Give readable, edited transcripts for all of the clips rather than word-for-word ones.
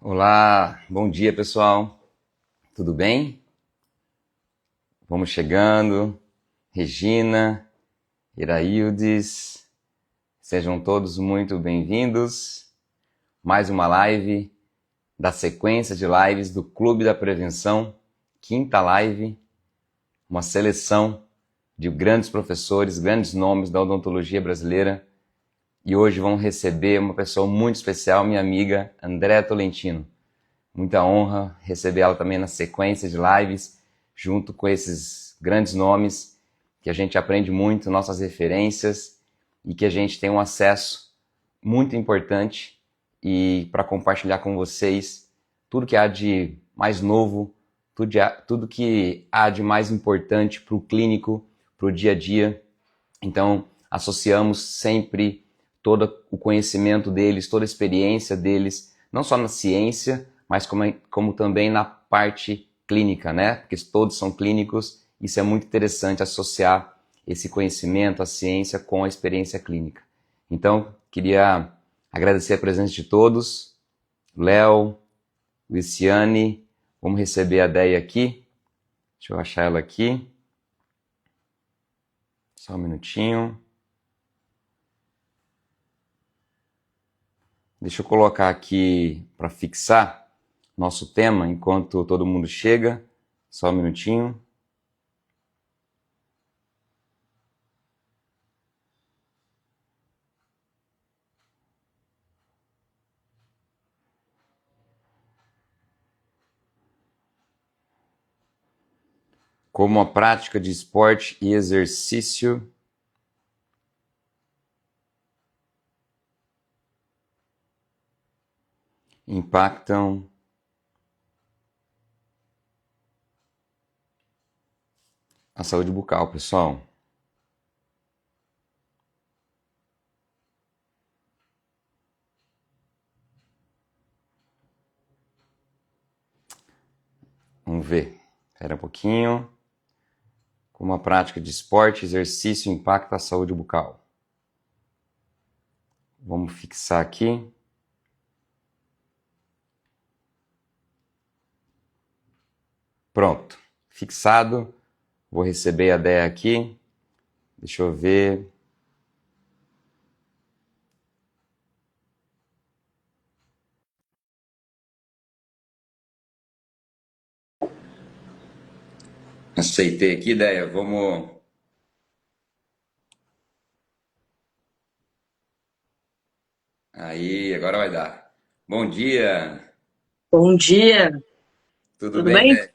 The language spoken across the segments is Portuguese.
Olá, bom dia pessoal, tudo bem? Vamos chegando, Regina, Iraildes, sejam todos muito bem-vindos. Mais uma live da sequência de lives do Clube da Prevenção, quinta live, uma seleção de grandes professores, grandes nomes da odontologia brasileira. E hoje vamos receber uma pessoa muito especial, minha amiga Andréa Tolentino. Muita honra receber ela também na sequência de lives, junto com esses grandes nomes, que a gente aprende muito, nossas referências, e que a gente tem um acesso muito importante e para compartilhar com vocês tudo que há de mais novo, tudo que há de mais importante para o clínico, para o dia a dia. Então, associamos sempre todo o conhecimento deles, toda a experiência deles, não só na ciência, mas como também na parte clínica, né? Porque todos são clínicos, isso é muito interessante associar esse conhecimento, a ciência, com a experiência clínica. Então, queria agradecer a presença de todos. Léo, Luciane, vamos receber a Deia aqui. Deixa eu achar ela aqui. Só um minutinho. Deixa eu colocar aqui para fixar nosso tema enquanto todo mundo chega. Só um minutinho. Como a prática de esporte e exercício impactam a saúde bucal, pessoal. Vamos ver. Espera um pouquinho. Como a prática de esporte e exercício impacta a saúde bucal. Vamos fixar aqui. Pronto. Fixado. Vou receber a Déia aqui. Deixa eu ver. Aceitei aqui, Déia. Vamos. Aí, agora vai dar. Bom dia. Bom dia, Tudo tudo bem, bem? Déia?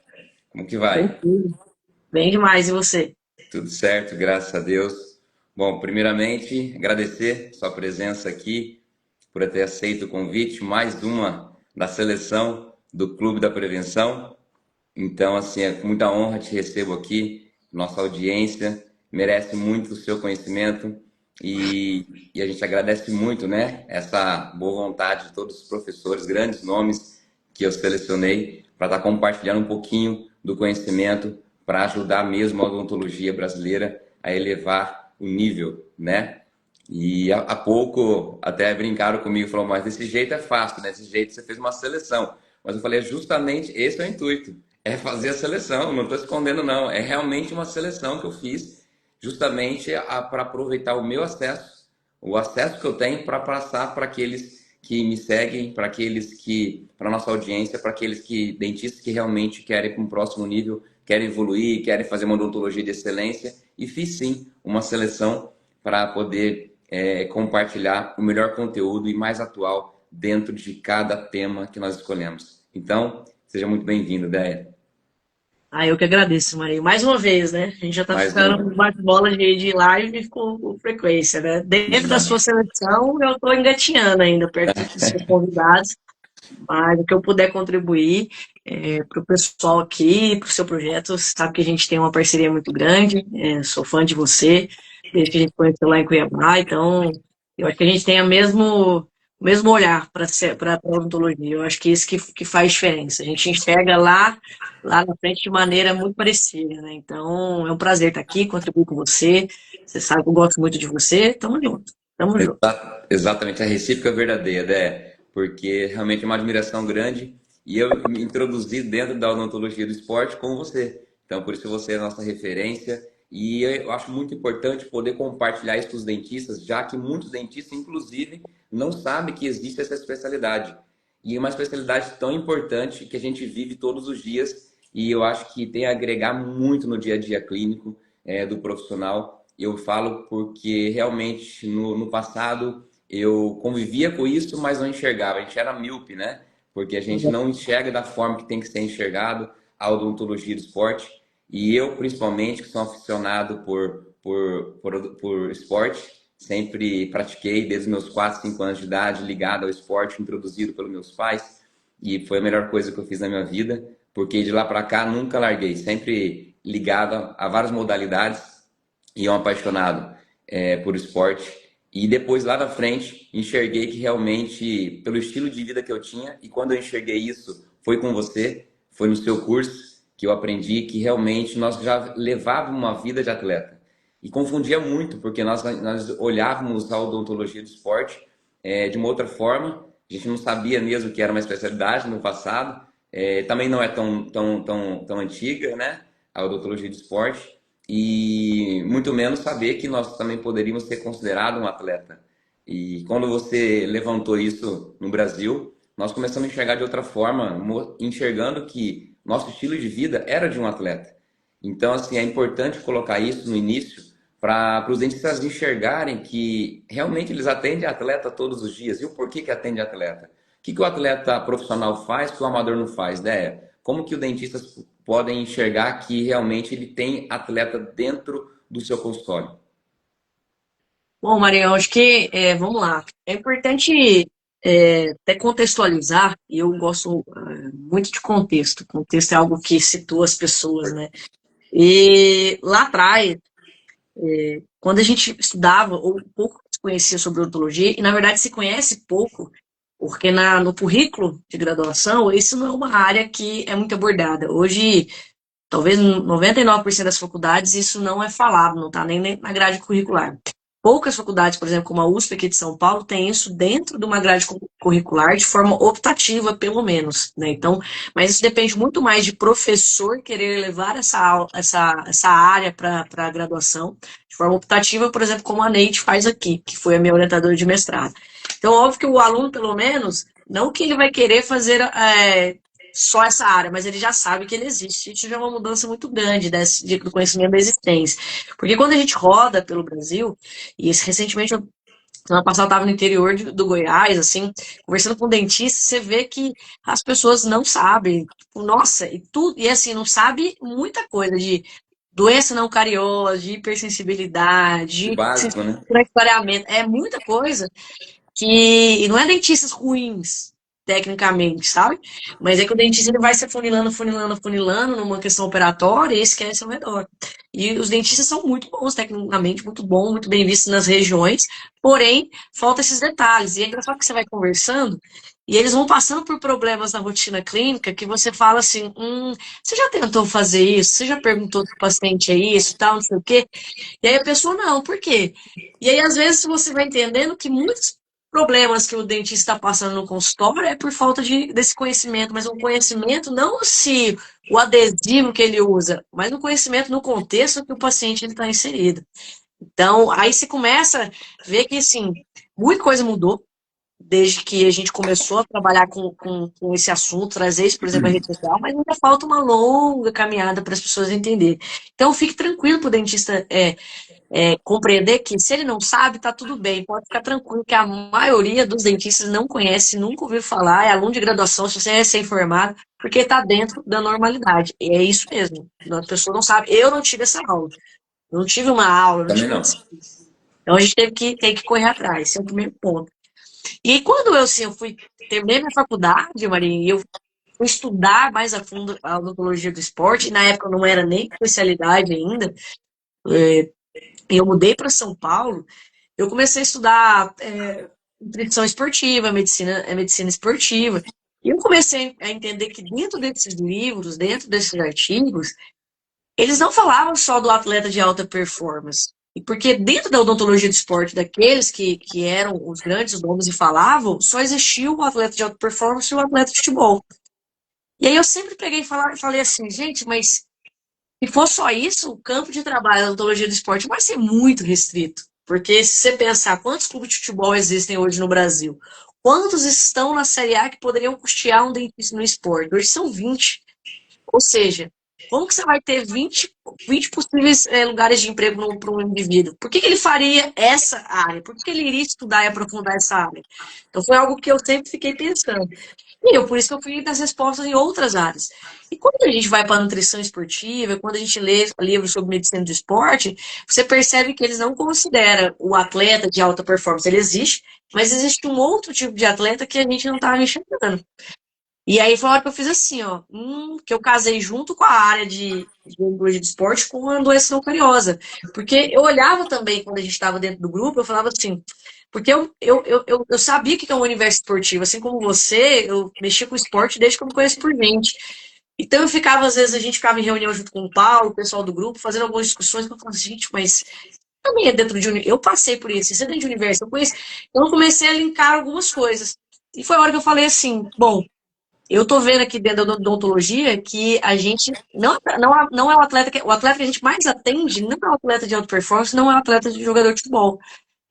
Como que vai? Tranquilo. Bem demais, e você? Tudo certo, graças a Deus. Bom, primeiramente, agradecer sua presença aqui, por ter aceito o convite, mais uma da seleção do Clube da Prevenção. Então, assim, é com muita honra te recebo aqui, nossa audiência merece muito o seu conhecimento e a gente agradece muito, né, essa boa vontade de todos os professores, grandes nomes que eu selecionei para estar compartilhando um pouquinho do conhecimento para ajudar mesmo a odontologia brasileira a elevar o nível, né? E há pouco até brincaram comigo, falaram, mas desse jeito é fácil, né? Desse jeito você fez uma seleção. Mas eu falei, justamente esse é o intuito, é fazer a seleção, não estou escondendo não, é realmente uma seleção que eu fiz justamente para aproveitar o meu acesso, o acesso que eu tenho para passar para aqueles que me seguem, para aqueles que, para nossa audiência, para aqueles que, dentistas que realmente querem ir para um próximo nível, querem evoluir, querem fazer uma odontologia de excelência, e fiz sim uma seleção para poder compartilhar o melhor conteúdo e mais atual dentro de cada tema que nós escolhemos. Então, seja muito bem-vindo, Déia. Eu que agradeço, Maria. Mais uma vez, né? A gente já tá Mais ficando uma. um bate-bola de live com frequência, né? Dentro da sua seleção, eu estou engatinhando ainda perto dos seus convidados, mas o que eu puder contribuir para o pessoal aqui, para o seu projeto, você sabe que a gente tem uma parceria muito grande, sou fã de você, desde que a gente conheceu lá em Cuiabá, então eu acho que a gente tem o mesmo olhar para a odontologia, eu acho que isso que faz diferença, a gente enxerga lá na frente de maneira muito parecida, né? Então é um prazer estar aqui, contribuir com você, você sabe que eu gosto muito de você, tamo junto, tamo junto. Exatamente, a recíproca verdadeira, Dé. porque realmente é uma admiração grande e eu me introduzi dentro da odontologia do esporte com você. Então, por isso você é a nossa referência e eu acho muito importante poder compartilhar isso com os dentistas, já que muitos dentistas, inclusive, não sabem que existe essa especialidade. E uma especialidade tão importante que a gente vive todos os dias e eu acho que tem a agregar muito no dia a dia clínico do profissional. Eu falo porque realmente no passado eu convivia com isso, mas não enxergava. A gente era míope, né? Porque a gente não enxerga da forma que tem que ser enxergado a odontologia do esporte. E eu, principalmente, que sou aficionado por esporte, sempre pratiquei desde os meus 4, 5 anos de idade, ligado ao esporte, introduzido pelos meus pais. E foi a melhor coisa que eu fiz na minha vida, porque de lá para cá nunca larguei, sempre ligado a várias modalidades e um apaixonado por esporte. E depois, lá na frente, enxerguei que realmente, pelo estilo de vida que eu tinha, e quando eu enxerguei isso, foi com você, foi no seu curso, que eu aprendi que realmente nós já levávamos uma vida de atleta. E confundia muito, porque nós olhávamos a odontologia do esporte de uma outra forma, a gente não sabia mesmo que era uma especialidade no passado, também não é tão antiga, né? A odontologia do esporte e muito menos saber que nós também poderíamos ser considerados um atleta. E quando você levantou isso no Brasil, nós começamos a enxergar de outra forma, enxergando que nosso estilo de vida era de um atleta. Então, assim, é importante colocar isso no início para os dentistas enxergarem que realmente eles atendem atleta todos os dias. E o porquê que atende atleta? O que o atleta profissional faz que o amador não faz, né? Como que o dentista podem enxergar que realmente ele tem atleta dentro do seu consultório? Bom, Maria, eu acho que, vamos lá, é importante até contextualizar, e eu gosto muito de contexto. Contexto é algo que situa as pessoas, né? E lá atrás, quando a gente estudava, ou pouco se conhecia sobre odontologia, e na verdade se conhece pouco, porque no currículo de graduação, isso não é uma área que é muito abordada. Hoje, talvez 99% das faculdades isso não é falado, não está nem na grade curricular. Poucas faculdades, por exemplo, como a USP aqui de São Paulo, tem isso dentro de uma grade curricular de forma optativa, pelo menos, né? Então, mas isso depende muito mais de professor querer levar essa área para a graduação de forma optativa, por exemplo, como a Neide faz aqui, que foi a minha orientadora de mestrado. Então, óbvio que o aluno, pelo menos, não que ele vai querer fazer só essa área, mas ele já sabe que ele existe. Isso já é uma mudança muito grande do conhecimento da existência. Porque quando a gente roda pelo Brasil, e recentemente, semana passada eu estava no interior do Goiás, assim, conversando com um dentista, você vê que as pessoas não sabem, tipo, nossa, e tudo, e assim, não sabe muita coisa de doença não cariosa, de De hipersensibilidade, básico, né? de clareamento, é muita coisa que não é dentistas ruins, tecnicamente, sabe? Mas é que o dentista ele vai se afunilando, funilando, funilando numa questão operatória e esquece ao redor. E os dentistas são muito bons, tecnicamente, muito bom, muito bem vistos nas regiões, porém, falta esses detalhes. E é engraçado que você vai conversando e eles vão passando por problemas na rotina clínica que você fala assim, você já tentou fazer isso? Você já perguntou se o paciente é isso, tal, não sei o quê? E aí a pessoa, não, por quê? E aí, às vezes, você vai entendendo que muitos problemas que o dentista está passando no consultório é por falta desse conhecimento, mas um conhecimento não se o adesivo que ele usa, mas um conhecimento no contexto que o paciente está inserido. Então, aí você começa a ver que, assim, muita coisa mudou desde que a gente começou a trabalhar com esse assunto, trazer isso, por exemplo, à rede social, mas ainda falta uma longa caminhada para as pessoas entenderem. Então, fique tranquilo para o dentista compreender que se ele não sabe, tá tudo bem. Pode ficar tranquilo que a maioria dos dentistas não conhece, nunca ouviu falar, é aluno de graduação, se você é recém-formado, porque está dentro da normalidade. E é isso mesmo. A pessoa não sabe. Eu não tive essa aula. Eu não tive uma aula, não Também tive uma não. disciplina. Então a gente tem que correr atrás. Esse é o primeiro ponto. E aí, quando eu terminei minha faculdade, Marinha, e eu fui estudar mais a fundo a odontologia do esporte, e na época eu não era nem especialidade ainda, e eu mudei para São Paulo, eu comecei a estudar nutrição esportiva, medicina esportiva. E eu comecei a entender que dentro desses livros, dentro desses artigos, eles não falavam só do atleta de alta performance. Porque dentro da odontologia do esporte, daqueles que eram os grandes nomes e falavam, só existia o atleta de alta performance e o atleta de futebol. E aí eu sempre peguei e falei assim, gente, mas se for só isso, o campo de trabalho da odontologia do esporte vai ser muito restrito. Porque se você pensar quantos clubes de futebol existem hoje no Brasil, quantos estão na Série A que poderiam custear um dentista no esporte? Hoje são 20. Ou seja, como que você vai ter 20 possíveis lugares de emprego para um indivíduo? Por que ele faria essa área? Por que ele iria estudar e aprofundar essa área? Então foi algo que eu sempre fiquei pensando. E por isso que eu fui das respostas em outras áreas. E quando a gente vai para a nutrição esportiva, quando a gente lê livros sobre medicina do esporte, você percebe que eles não consideram o atleta de alta performance. Ele existe, mas existe um outro tipo de atleta que a gente não está enxergando. E aí foi a hora que eu fiz assim, ó, que eu casei junto com a área de odontologia de esporte com a doença não cariosa. Porque eu olhava também, quando a gente estava dentro do grupo, eu falava assim, porque eu sabia o que é um universo esportivo, assim como você, eu mexia com esporte desde que eu me conheço por gente. Então eu ficava, às vezes, a gente ficava em reunião junto com o Paulo, o pessoal do grupo, fazendo algumas discussões, eu falava, gente, mas também é dentro de eu passei por isso é dentro de universo, eu conheço. Então eu comecei a linkar algumas coisas. E foi a hora que eu falei assim, bom, eu tô vendo aqui dentro da odontologia que a gente não é o atleta que a gente mais atende, não é o atleta de alta performance, não é o atleta de jogador de futebol.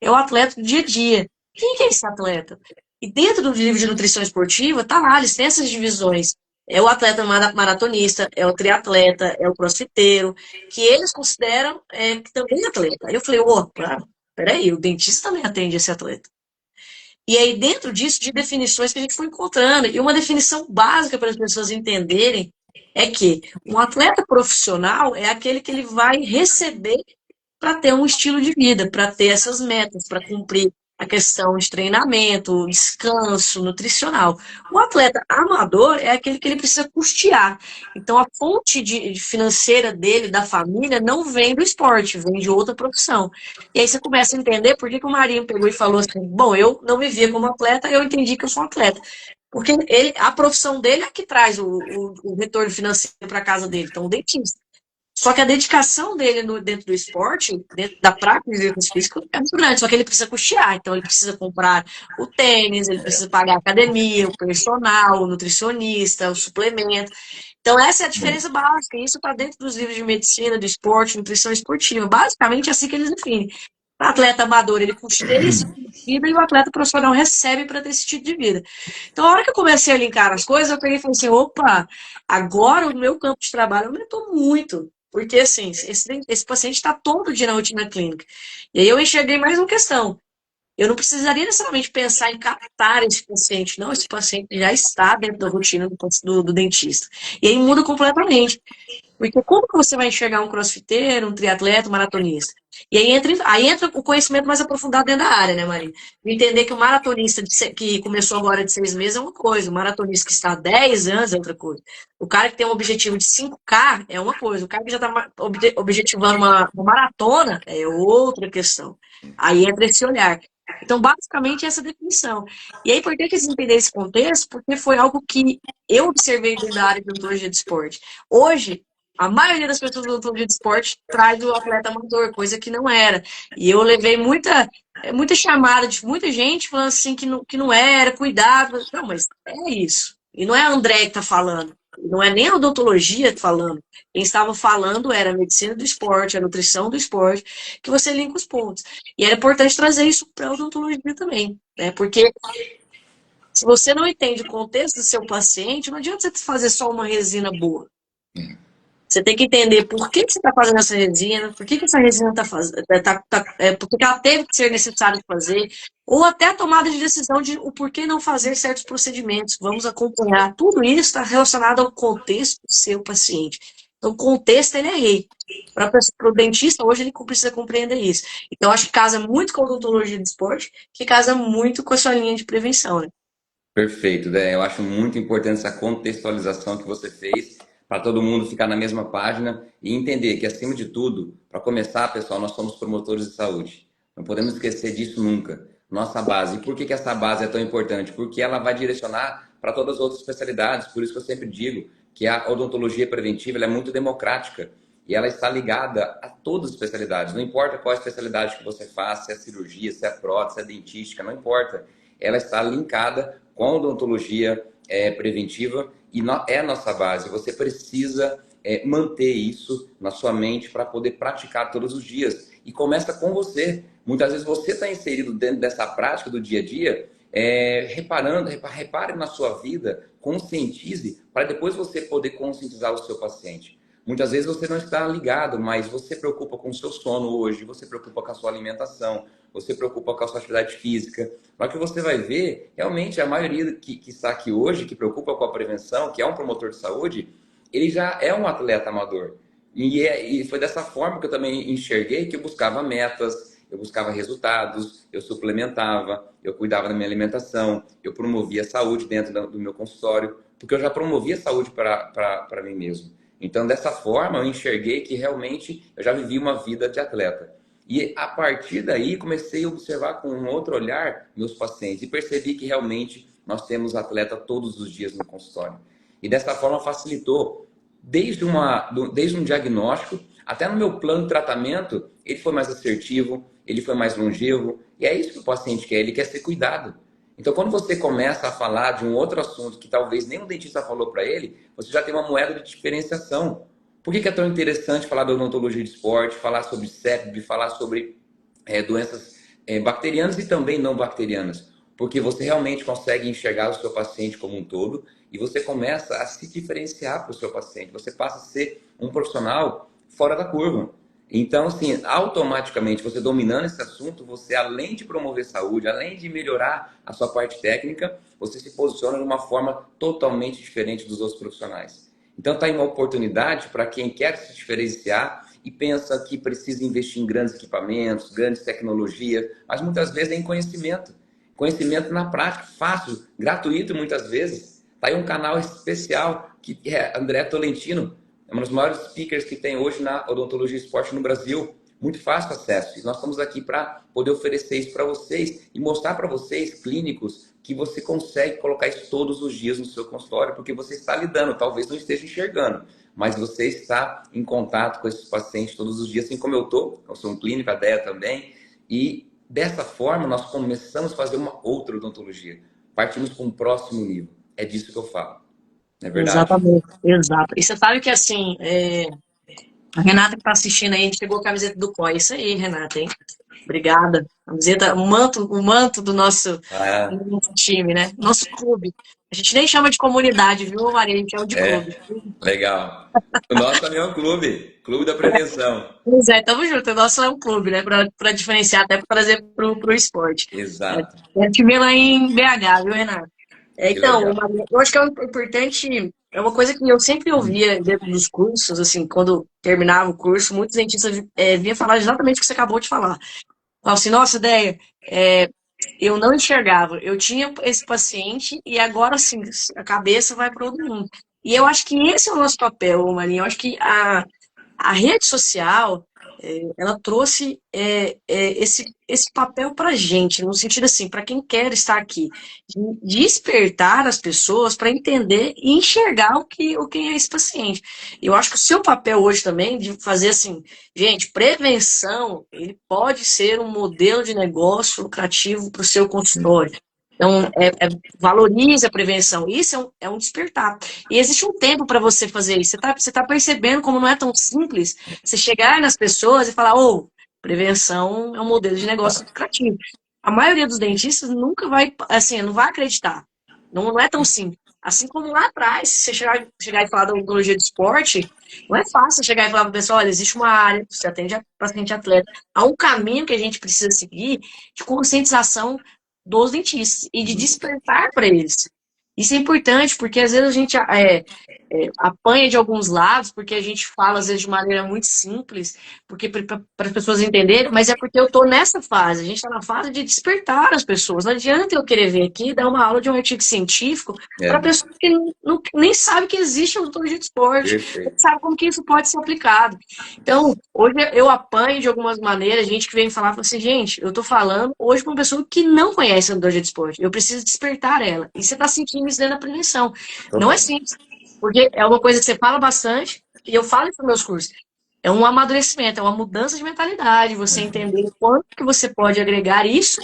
É o atleta do dia a dia. Quem que é esse atleta? E dentro do livro de nutrição esportiva, tá lá, eles têm essas divisões. É o atleta maratonista, é o triatleta, é o crossfiteiro, que eles consideram que também é atleta. Aí eu falei, opa, peraí, o dentista também atende esse atleta. E aí, dentro disso, de definições que a gente foi encontrando, e uma definição básica para as pessoas entenderem é que um atleta profissional é aquele que ele vai receber para ter um estilo de vida, para ter essas metas, para cumprir a questão de treinamento, descanso, nutricional. O atleta amador é aquele que ele precisa custear. Então, a fonte de financeira dele, da família, não vem do esporte, vem de outra profissão. E aí você começa a entender por que o Marinho pegou e falou assim: bom, eu não me via como atleta, eu entendi que eu sou atleta. Porque a profissão dele é que traz o retorno financeiro para casa dele. Então, o dentista. Só que a dedicação dele dentro do esporte, dentro da prática de exercício físico, é muito grande. Só que ele precisa custear. Então, ele precisa comprar o tênis, ele precisa pagar a academia, o personal, o nutricionista, o suplemento. Então, essa é a diferença básica. Isso está dentro dos livros de medicina, do esporte, nutrição esportiva. Basicamente, é assim que eles definem. O atleta amador, ele custeia esse tipo de vida e o atleta profissional recebe para ter esse tipo de vida. Então, a hora que eu comecei a linkar as coisas, eu peguei e falei assim, opa, agora o meu campo de trabalho aumentou muito. Porque, assim, esse paciente está todo dia na rotina clínica. E aí eu enxerguei mais uma questão. Eu não precisaria necessariamente pensar em captar esse paciente. Não, esse paciente já está dentro da rotina do dentista. E aí muda completamente. Porque como que você vai enxergar um crossfiteiro, um triatleta, um maratonista? E aí entra o conhecimento mais aprofundado dentro da área, né, Maria? Entender que o maratonista que começou agora de 6 meses é uma coisa, o maratonista que está há 10 anos é outra coisa. O cara que tem um objetivo de 5K é uma coisa, o cara que já está objetivando uma maratona é outra questão. Aí entra esse olhar. Então, basicamente, essa definição. E aí, por que eles entenderam esse contexto? Porque foi algo que eu observei dentro da área de odontologia de esporte. Hoje, a maioria das pessoas do odontologia de esporte traz o atleta amador, coisa que não era. E eu levei muita chamada de muita gente falando assim que não era, cuidado. Não, mas é isso. E não é a André que está falando. Não é nem a odontologia falando. Quem estava falando era a medicina do esporte, a nutrição do esporte, que você linka os pontos. E era importante trazer isso para a odontologia também, né? Porque se você não entende o contexto do seu paciente, não adianta você fazer só uma resina boa. Você tem que entender por que você está fazendo essa resina, por que essa resina está fazendo, por que ela teve que ser necessária de fazer, ou até a tomada de decisão de o porquê não fazer certos procedimentos. Vamos acompanhar. Tudo isso está relacionado ao contexto do seu paciente. Então, o contexto, ele é rei. Para o dentista, hoje, ele precisa compreender isso. Então, acho que casa muito com a odontologia de esporte, que casa muito com a sua linha de prevenção, né? Perfeito, né? Eu acho muito importante essa contextualização que você fez para todo mundo ficar na mesma página e entender que, acima de tudo, para começar, pessoal, nós somos promotores de saúde. Não podemos esquecer disso nunca. Nossa base. E por que essa base é tão importante? Porque ela vai direcionar para todas as outras especialidades. Por isso que eu sempre digo que a odontologia preventiva ela é muito democrática. e ela está ligada a todas as especialidades. Não importa qual especialidade que você faz, se é cirurgia, se é prótese, se é dentística, não importa. Ela está linkada com a odontologia preventiva e é a nossa base. Você precisa manter isso na sua mente para poder praticar todos os dias. E começa com você. Muitas vezes você está inserido dentro dessa prática do dia a dia, repare na sua vida, conscientize, para depois você poder conscientizar o seu paciente. Muitas vezes você não está ligado, mas você preocupa com o seu sono hoje, você preocupa com a sua alimentação, você preocupa com a sua atividade física. Na hora que você vai ver, realmente a maioria que está aqui hoje, que preocupa com a prevenção, que é um promotor de saúde, ele já é um atleta amador. E foi dessa forma que eu também enxerguei que eu buscava metas, eu buscava resultados, eu suplementava, eu cuidava da minha alimentação, eu promovia a saúde dentro do meu consultório, porque eu já promovia saúde para mim mesmo. Então, dessa forma, eu enxerguei que realmente eu já vivi uma vida de atleta. E a partir daí, comecei a observar com um outro olhar meus pacientes e percebi que realmente nós temos atleta todos os dias no consultório. E dessa forma facilitou, desde um diagnóstico até no meu plano de tratamento, ele foi mais assertivo, ele foi mais longevo. E é isso que o paciente quer, ele quer ser cuidado. Então, quando você começa a falar de um outro assunto que talvez nenhum dentista falou para ele, você já tem uma moeda de diferenciação. Por que é tão interessante falar da odontologia de esporte, falar sobre sepsis, falar sobre doenças bacterianas e também não bacterianas? Porque você realmente consegue enxergar o seu paciente como um todo e você começa a se diferenciar para o seu paciente. Você passa a ser um profissional fora da curva. Então, assim, automaticamente, você dominando esse assunto, você, além de promover saúde, além de melhorar a sua parte técnica, você se posiciona de uma forma totalmente diferente dos outros profissionais. Então, está aí uma oportunidade para quem quer se diferenciar e pensa que precisa investir em grandes equipamentos, grandes tecnologias, mas muitas vezes é em conhecimento. Conhecimento na prática, fácil, gratuito muitas vezes. Está aí um canal especial, que é André Tolentino, é um dos maiores speakers que tem hoje na odontologia e esporte no Brasil. Muito fácil acesso. E nós estamos aqui para poder oferecer isso para vocês e mostrar para vocês, clínicos, que você consegue colocar isso todos os dias no seu consultório, porque você está lidando, talvez não esteja enxergando, mas você está em contato com esses pacientes todos os dias, assim como eu estou. Eu sou um clínico, a Déia também. E dessa forma, nós começamos a fazer uma outra odontologia. Partimos para um próximo nível. É disso que eu falo. Não é verdade? Exatamente, exato. E você sabe que assim, a Renata que está assistindo aí, chegou a camiseta do COI. Isso aí, Renata, hein? Obrigada. Camiseta, o manto Ah, do nosso time, né? Nosso clube. A gente nem chama de comunidade, viu, Maria? A gente chama de clube. legal. O nosso também é um clube. Clube da prevenção. Pois é, tamo junto. O nosso é um clube, né? Para diferenciar, até para trazer pro esporte. Exato. É time lá em BH, viu, Renato? Que Então, legal. Maria, eu acho que é importante, é uma coisa que eu sempre ouvia dentro dos cursos, assim, quando terminava o curso, muitos dentistas vinham falar exatamente o que você acabou de falar. Falavam assim, nossa, ideia, eu não enxergava, eu tinha esse paciente e agora, assim, a cabeça vai para outro mundo. E eu acho que esse é o nosso papel, Marinho. Eu acho que a rede social, ela trouxe esse papel para a gente, no sentido assim, para quem quer estar aqui, de despertar as pessoas para entender e enxergar o que é esse paciente. Eu acho que o seu papel hoje também, de fazer assim, gente, prevenção, ele pode ser um modelo de negócio lucrativo para o seu consultório. Então, valorize a prevenção. Isso é um despertar. E existe um tempo para você fazer isso. Você tá percebendo como não é tão simples você chegar nas pessoas e falar, prevenção é um modelo de negócio lucrativo. A maioria dos dentistas nunca vai, assim, não vai acreditar. Não é tão simples. Assim como lá atrás, se você chegar e falar da odontologia de esporte, não é fácil chegar e falar para o pessoal, olha, existe uma área, você atende a paciente atleta. Há um caminho que a gente precisa seguir de conscientização dos dentistas e de despertar para eles. Isso é importante, porque às vezes a gente apanha de alguns lados, porque a gente fala, às vezes, de maneira muito simples, porque para as pessoas entenderem, mas é porque eu estou nessa fase, a gente está na fase de despertar as pessoas. Não adianta eu querer vir aqui e dar uma aula de um artigo científico para É, pessoas que nem sabem que existe odontologia de esporte, nem perfeito. sabem como que isso pode ser aplicado. Então, hoje eu apanho de algumas maneiras, gente que vem falar, fala assim, gente, eu estou falando hoje para uma pessoa que não conhece a odontologia de esporte, eu preciso despertar ela. E você está sentindo isso dentro da prevenção. Não é Total. simples. Porque é uma coisa que você fala bastante, e eu falo isso nos meus cursos. é um amadurecimento, é uma mudança de mentalidade, você entender o quanto que você pode agregar isso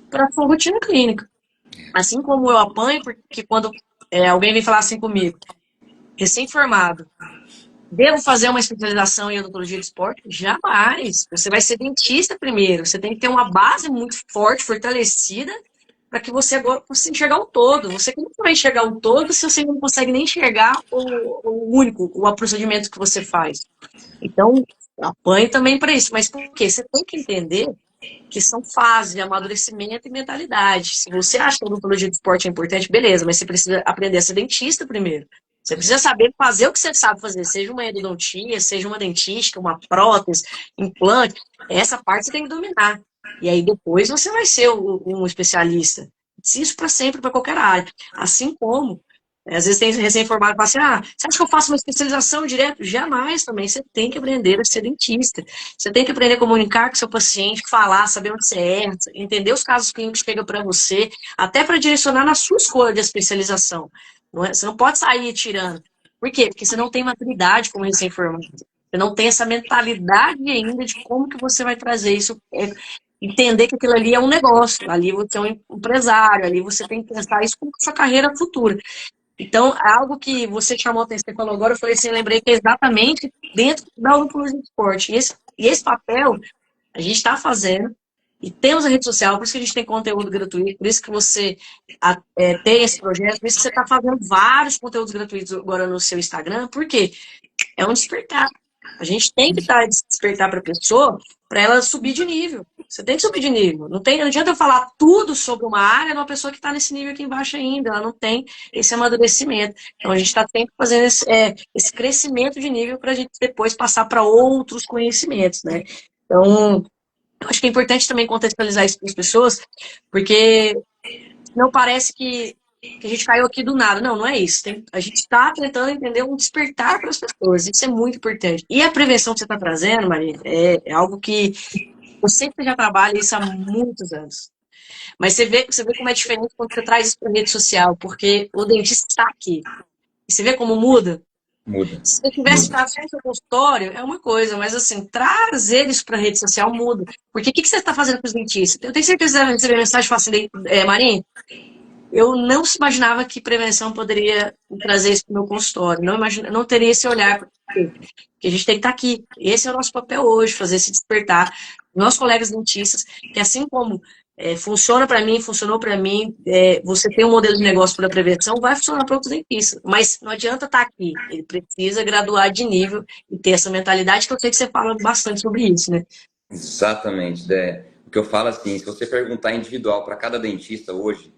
para a sua rotina clínica. Assim como eu apanho, porque quando alguém vem falar assim comigo, recém-formado, devo fazer uma especialização em odontologia de esporte? Jamais. Você vai ser dentista primeiro. Você tem que ter uma base muito forte, fortalecida, para que você agora consiga enxergar o todo. Você não vai enxergar o todo se você não consegue nem enxergar o único, o procedimento que você faz. Então, apanhe também para isso. Mas por quê? Você tem que entender que são fases de amadurecimento e mentalidade. Se você acha que a odontologia de esporte é importante, beleza, mas você precisa aprender a ser dentista primeiro. Você precisa saber fazer o que você sabe fazer, seja uma endodontia, seja uma dentística, uma prótese, implante. Essa parte você tem que dominar. E aí depois você vai ser um especialista. Isso para sempre, para qualquer área. Assim como, às vezes tem recém-formado que fala assim, você acha que eu faço uma especialização direto? Jamais também. Você tem que aprender a ser dentista. Você tem que aprender a comunicar com o seu paciente, falar, saber onde você erra, entender os casos clínicos que chegam para você, até para direcionar na sua escolha de especialização. Não é? Você não pode sair tirando. Por quê? Porque você não tem maturidade como recém-formado. Você não tem essa mentalidade ainda de como que você vai trazer isso. Entender que aquilo ali é um negócio, ali você é um empresário, ali você tem que pensar isso como sua carreira futura. Então, algo que você chamou a atenção, você falou agora, eu falei assim, eu lembrei que é exatamente dentro da odontologia do esporte. E esse papel a gente está fazendo, e temos a rede social, por isso que a gente tem conteúdo gratuito, por isso que você tem esse projeto, por isso que você está fazendo vários conteúdos gratuitos agora no seu Instagram, por quê? É um despertar. A gente tem que dar despertar para a pessoa para ela subir de nível. Você tem que subir de nível. Não adianta eu falar tudo sobre uma área de uma pessoa que está nesse nível aqui embaixo ainda. Ela não tem esse amadurecimento. Então a gente está sempre fazendo esse crescimento de nível para a gente depois passar para outros conhecimentos, né? Então, eu acho que é importante também contextualizar isso para as pessoas, porque não parece que a gente caiu aqui do nada. Não, não é isso. A gente está tentando entender um despertar para as pessoas. Isso é muito importante. E a prevenção que você está trazendo, Maria, é algo que eu sempre já trabalho isso há muitos anos. Mas você vê como é diferente quando você traz isso para a rede social, porque o dentista está aqui. E você vê como muda? Muda. Se você tivesse ficado só no seu consultório, é uma coisa, mas assim, trazer isso para a rede social muda. Porque o que você está fazendo com os dentistas? Eu tenho certeza que você vai receber mensagem fácil, Marinho, eu não se imaginava que prevenção poderia trazer isso para o meu consultório. Não teria esse olhar. Porque a gente tem que estar aqui. Esse é o nosso papel hoje, fazer esse despertar. Nossos colegas dentistas, que assim como funciona para mim, funcionou para mim, você tem um modelo de negócio para prevenção, vai funcionar para outros dentistas. Mas não adianta estar aqui. Ele precisa graduar de nível e ter essa mentalidade, que eu sei que você fala bastante sobre isso, né? Exatamente, Dé. O que eu falo assim, se você perguntar individual para cada dentista hoje,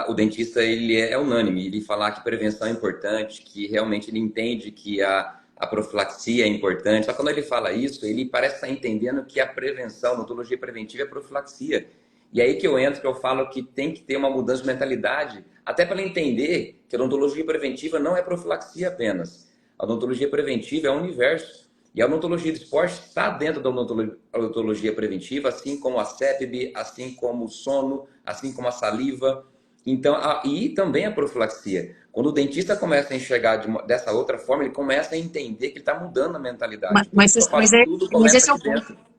o dentista ele é unânime, ele falar que prevenção é importante, que realmente ele entende que a profilaxia é importante. Só que quando ele fala isso, ele parece estar entendendo que a prevenção, a odontologia preventiva é profilaxia. E aí que eu entro, que eu falo que tem que ter uma mudança de mentalidade, até para ele entender que a odontologia preventiva não é profilaxia apenas. A odontologia preventiva é um universo. E a odontologia do esporte está dentro da odontologia preventiva, assim como a CEPB, assim como o sono, assim como a saliva. Então, e também a profilaxia. Quando o dentista começa a enxergar dessa outra forma, ele começa a entender que ele está mudando a mentalidade. Por isso que eu falo que tudo Mas começa esse é aqui o ponto. dentro.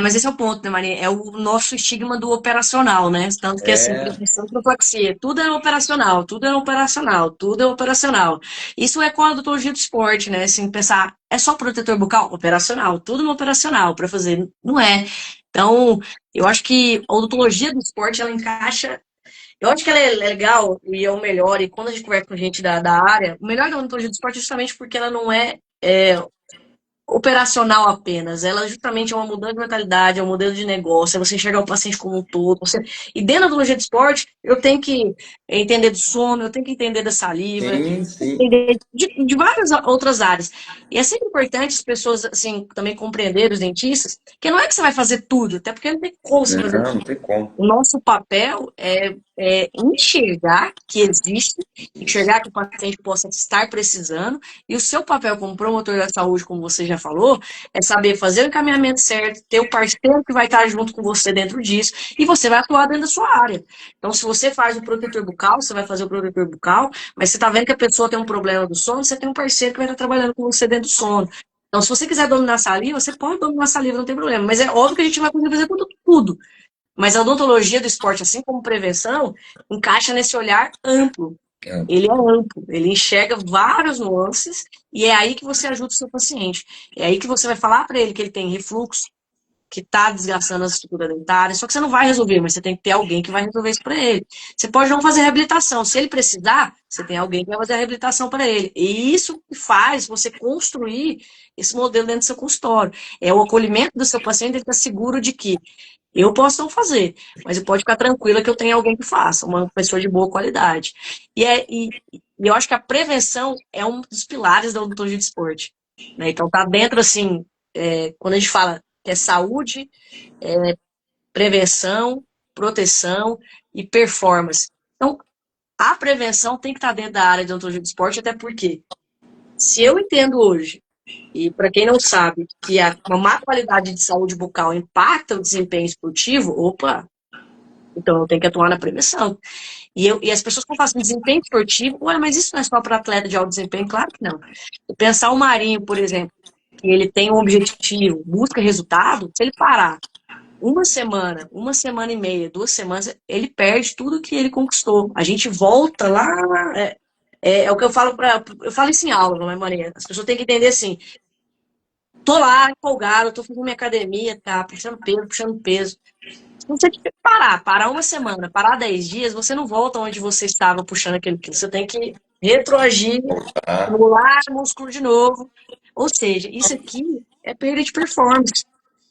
Mas esse é o ponto, né, Maria? É o nosso estigma do operacional, né? Tanto que, assim, É, prevenção e profilaxia, tudo é operacional, tudo é operacional, tudo é operacional. Isso é com a odontologia do esporte, né? Assim, pensar, é só protetor bucal? Operacional, tudo no operacional para fazer. Não é. Então, eu acho que a odontologia do esporte, ela encaixa. Eu acho que ela é legal e é o melhor, e quando a gente conversa com gente da área, o melhor da odontologia do esporte é justamente porque ela não é operacional apenas. Ela justamente é uma mudança de mentalidade, é um modelo de negócio, é você enxergar o paciente como um todo. E dentro da odontologia de esporte, eu tenho que entender do sono, eu tenho que entender da saliva, sim, sim. entender de várias outras áreas. E é sempre importante as pessoas, assim, também compreenderem, os dentistas, que não é que você vai fazer tudo, até porque não tem como você fazer Não, não tudo. tem como. O nosso papel é enxergar que existe, enxergar que o paciente possa estar precisando, e o seu papel como promotor da saúde, como você já falou, é saber fazer o encaminhamento certo, ter o parceiro que vai estar junto com você dentro disso, e você vai atuar dentro da sua área. Então, se você faz o protetor bucal, você vai fazer o protetor bucal, mas você está vendo que a pessoa tem um problema do sono, você tem um parceiro que vai estar trabalhando com você dentro do sono. Então, se você quiser dominar a saliva, você pode dominar a saliva, não tem problema. Mas é óbvio que a gente vai conseguir fazer tudo. Mas a odontologia do esporte, assim como prevenção, encaixa nesse olhar amplo. Ele é amplo, ele enxerga vários nuances e é aí que você ajuda o seu paciente. É aí que você vai falar para ele que ele tem refluxo, que está desgastando a estrutura dentária, só que você não vai resolver, mas você tem que ter alguém que vai resolver isso para ele. Você pode não fazer reabilitação. Se ele precisar, você tem alguém que vai fazer a reabilitação para ele. E isso faz você construir esse modelo dentro do seu consultório. É o acolhimento do seu paciente, ele está seguro de que eu posso não fazer, mas eu pode ficar tranquila que eu tenho alguém que faça, uma pessoa de boa qualidade. E eu acho que a prevenção é um dos pilares da odontologia de esporte. Né? Então, tá dentro, assim, quando a gente fala que é saúde, prevenção, proteção e performance. Então, a prevenção tem que estar dentro da área de odontologia de esporte, até porque, se eu entendo hoje, e para quem não sabe, que uma má qualidade de saúde bucal impacta o desempenho esportivo, opa, então eu tenho que atuar na prevenção. E as pessoas que falam assim, desempenho esportivo, olha, mas isso não é só para atleta de alto desempenho? Claro que não. E pensar o Marinho, por exemplo, que ele tem um objetivo, busca resultado, se ele parar uma semana e meia, 2 semanas, ele perde tudo que ele conquistou. A gente volta lá. É o que eu falo eu falo isso em aula, não é, Maria? As pessoas têm que entender assim. Tô lá, empolgado, tô fazendo minha academia, tá? Puxando peso, puxando peso. Você tem que parar uma semana, parar 10 dias, você não volta onde você estava puxando aquele quilo. Você tem que retroagir, estimular o músculo de novo. Ou seja, isso aqui é perda de performance.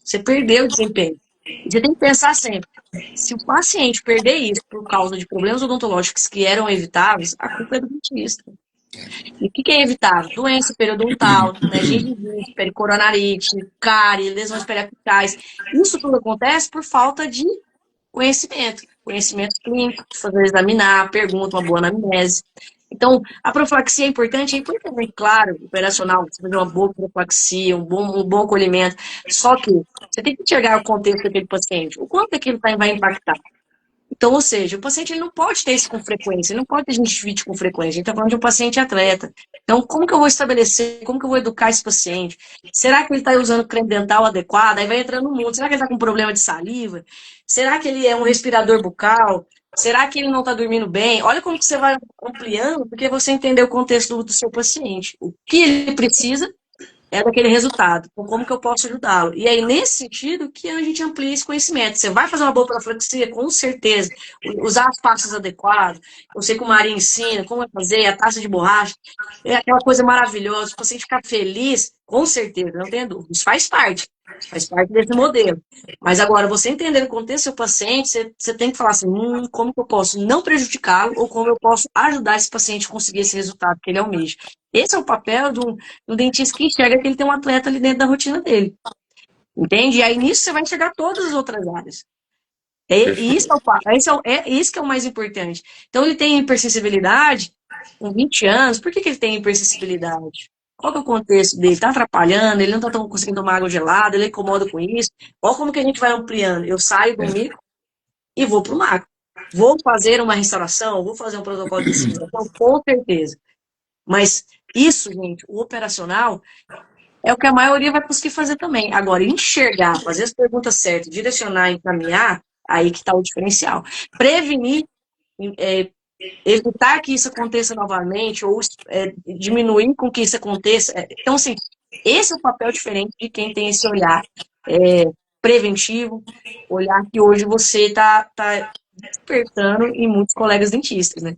Você perdeu o desempenho. E você tem que pensar sempre, se o paciente perder isso por causa de problemas odontológicos que eram evitáveis, a culpa é do dentista. E o que é evitável? Doença periodontal, né, gengivite, pericoronarite, cárie, lesões periapicais. Isso tudo acontece por falta de conhecimento clínico, fazer examinar, pergunta, uma boa anamnese. Então, a profilaxia é importante, claro, operacional, você fazer uma boa profilaxia, um bom acolhimento, só que você tem que enxergar o contexto daquele paciente, o quanto aquilo vai impactar. Então, ou seja, o paciente ele não pode ter isso com frequência, ele não pode ter gengivite com frequência, a gente está falando de um paciente atleta. Então, como que eu vou estabelecer, como que eu vou educar esse paciente? Será que ele está usando creme dental adequado? Aí vai entrando no mundo. Será que ele está com problema de saliva? Será que ele é um respirador bucal? Será que ele não está dormindo bem? Olha como que você vai ampliando, porque você entendeu o contexto do seu paciente. O que ele precisa é daquele resultado. Então, como que eu posso ajudá-lo? E aí, nesse sentido, que a gente amplia esse conhecimento. Você vai fazer uma boa profilaxia, com certeza. Usar as pastas adequadas. Eu sei que o Marinho ensina como fazer, a taça de borracha. É aquela coisa maravilhosa. O paciente ficar feliz, com certeza, não tenho dúvida. Isso faz parte. Faz parte desse modelo. Mas agora, você entender o contexto do seu paciente, você tem que falar assim, como que eu posso não prejudicá-lo ou como eu posso ajudar esse paciente a conseguir esse resultado que ele almeja. Esse é o papel do dentista que enxerga que ele tem um atleta ali dentro da rotina dele. Entende? E aí nisso você vai enxergar todas as outras áreas. E isso que é o mais importante. Então ele tem hipersensibilidade com 20 anos. Por que ele tem hipersensibilidade? Qual que é o contexto dele? Está atrapalhando? Ele não está conseguindo tomar água gelada? Ele é incomoda com isso? Olha como que a gente vai ampliando. Eu saio do micro e vou para o macro. Vou fazer uma restauração? Vou fazer um protocolo de civilização? Com certeza. Mas isso, gente, o operacional é o que a maioria vai conseguir fazer também. Agora, enxergar, fazer as perguntas certas, direcionar, encaminhar, aí que está o diferencial. Prevenir, evitar que isso aconteça novamente, ou diminuir com que isso aconteça. Então, assim, esse é o papel diferente de quem tem esse olhar preventivo, olhar que hoje você está despertando em muitos colegas dentistas, né?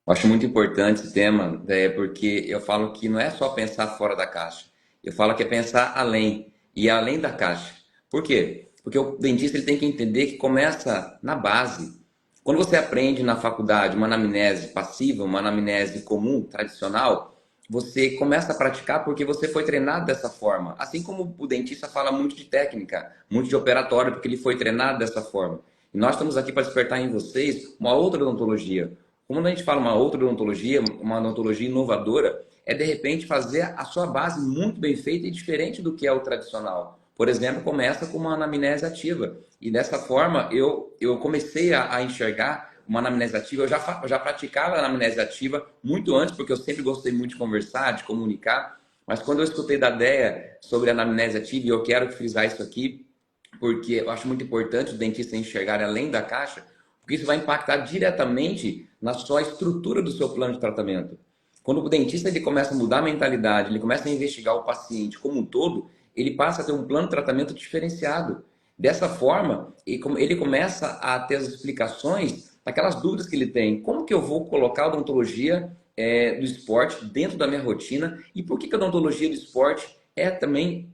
Eu acho muito importante esse tema, porque eu falo que não é só pensar fora da caixa. Eu falo que é pensar além, e além da caixa. Por quê? Porque o dentista ele tem que entender que começa na base. Quando você aprende na faculdade uma anamnese passiva, uma anamnese comum, tradicional, você começa a praticar porque você foi treinado dessa forma. Assim como o dentista fala muito de técnica, muito de operatório, porque ele foi treinado dessa forma. E nós estamos aqui para despertar em vocês uma outra odontologia. Quando a gente fala uma outra odontologia, uma odontologia inovadora, é de repente fazer a sua base muito bem feita e diferente do que é o tradicional. Por exemplo, começa com uma anamnese ativa. E dessa forma, eu comecei a enxergar uma anamnese ativa. Eu já praticava a anamnese ativa muito antes, porque eu sempre gostei muito de conversar, de comunicar. Mas quando eu escutei da Déia sobre a anamnese ativa, e eu quero frisar isso aqui, porque eu acho muito importante o dentista enxergar além da caixa, porque isso vai impactar diretamente na sua estrutura do seu plano de tratamento. Quando o dentista ele começa a mudar a mentalidade, ele começa a investigar o paciente como um todo, ele passa a ter um plano de tratamento diferenciado. Dessa forma, ele começa a ter as explicações daquelas dúvidas que ele tem. Como que eu vou colocar a odontologia do esporte dentro da minha rotina? E por que a odontologia do esporte também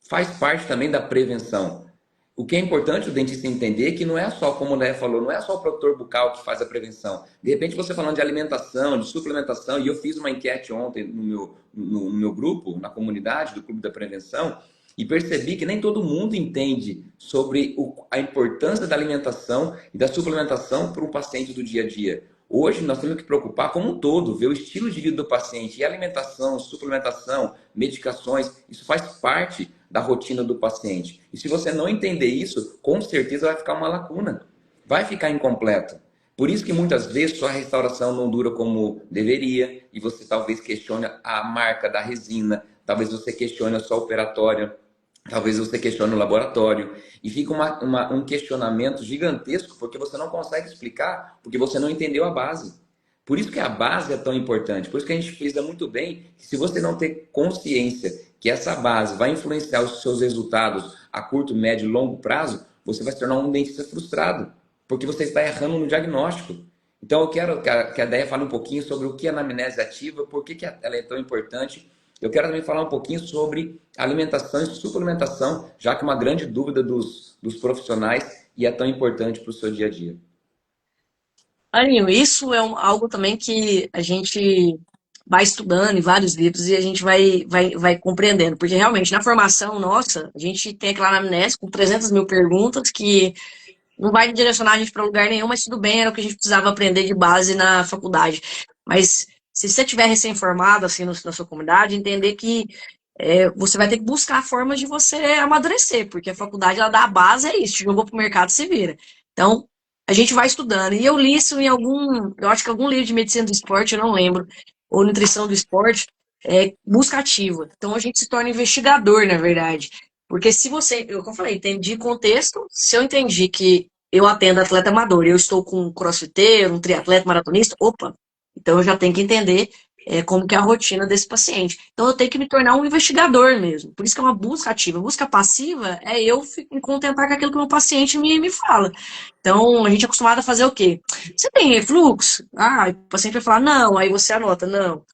faz parte também da prevenção? O que é importante o dentista entender que não é só, como o Né falou, não é só o protetor bucal que faz a prevenção. De repente, você falando de alimentação, de suplementação, e eu fiz uma enquete ontem no meu grupo, na comunidade do Clube da Prevenção, e percebi que nem todo mundo entende sobre a importância da alimentação e da suplementação para o paciente do dia a dia. Hoje nós temos que preocupar como um todo, ver o estilo de vida do paciente, e alimentação, suplementação, medicações, isso faz parte da rotina do paciente. E se você não entender isso, com certeza vai ficar uma lacuna, vai ficar incompleto. Por isso que muitas vezes sua restauração não dura como deveria, e você talvez questione a marca da resina, talvez você questione a sua operatória, talvez você questione o laboratório, e fica um questionamento gigantesco, porque você não consegue explicar, porque você não entendeu a base. Por isso que a base é tão importante, por isso que a gente frisa muito bem, que se você não ter consciência que essa base vai influenciar os seus resultados a curto, médio e longo prazo, você vai se tornar um dentista frustrado, porque você está errando no diagnóstico. Então eu quero que a Déia fale um pouquinho sobre o que é a anamnese ativa, por que ela é tão importante. Eu quero também falar um pouquinho sobre alimentação e suplementação, já que é uma grande dúvida dos profissionais e é tão importante para o seu dia a dia. Aninho, isso é algo também que a gente vai estudando em vários livros e a gente vai compreendendo. Porque realmente, na formação nossa, a gente tem aquela anamnese com 300 mil perguntas que não vai direcionar a gente para lugar nenhum, mas tudo bem, era o que a gente precisava aprender de base na faculdade. Mas se você estiver recém-formado, assim, na sua comunidade, entender que você vai ter que buscar formas de você amadurecer, porque a faculdade, ela dá a base, é isso, te jogou pro mercado, se vira. Então, a gente vai estudando. E eu li isso em eu acho que algum livro de medicina do esporte, eu não lembro, ou nutrição do esporte, busca ativa. Então, a gente se torna investigador, na verdade. Porque se você, como eu falei, entendi contexto, se eu entendi que eu atendo atleta amador, eu estou com um crossfiteiro, um triatleta maratonista, opa, então eu já tenho que entender como que é a rotina desse paciente. Então eu tenho que me tornar um investigador mesmo. Por isso que é uma busca ativa. Busca passiva é eu me contentar com aquilo que o meu paciente me fala. Então a gente é acostumado a fazer o quê? Você tem refluxo? Ah, o paciente vai falar, não, aí você anota, não.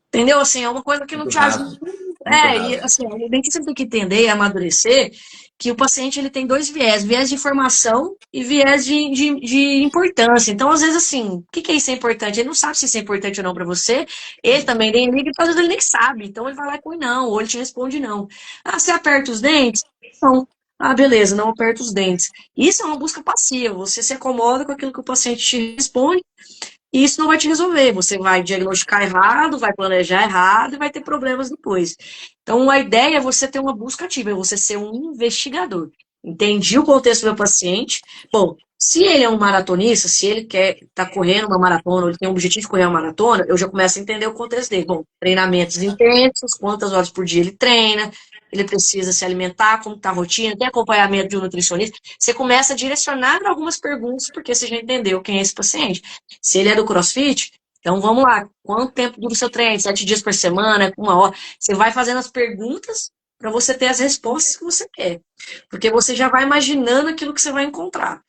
Entendeu? Assim, é uma coisa que não Muito te ajuda. raso, muito E raso. assim, o dentista tem que entender e amadurecer que o paciente ele tem dois viés, viés de informação e viés de importância. Então, às vezes, assim, o que é isso é importante? Ele não sabe se isso é importante ou não para você, ele também nem liga, e às vezes ele nem sabe. Então, ele vai lá e põe não, ou ele te responde não. Ah, você aperta os dentes? Não. Ah, beleza, não aperta os dentes. Isso é uma busca passiva, você se acomoda com aquilo que o paciente te responde e isso não vai te resolver. Você vai diagnosticar errado, vai planejar errado e vai ter problemas depois. Então, a ideia é você ter uma busca ativa, é você ser um investigador. Entendi o contexto do meu paciente. Bom, se ele é um maratonista, se ele quer estar correndo uma maratona, ou ele tem o objetivo de correr uma maratona, eu já começo a entender o contexto dele. Bom, treinamentos intensos, quantas horas por dia ele treina, ele precisa se alimentar, como está a rotina, tem acompanhamento de um nutricionista. Você começa a direcionar algumas perguntas, porque você já entendeu quem é esse paciente. Se ele é do CrossFit, então vamos lá. Quanto tempo dura o seu treino? 7 dias por semana? Uma hora? Você vai fazendo as perguntas para você ter as respostas que você quer. Porque você já vai imaginando aquilo que você vai encontrar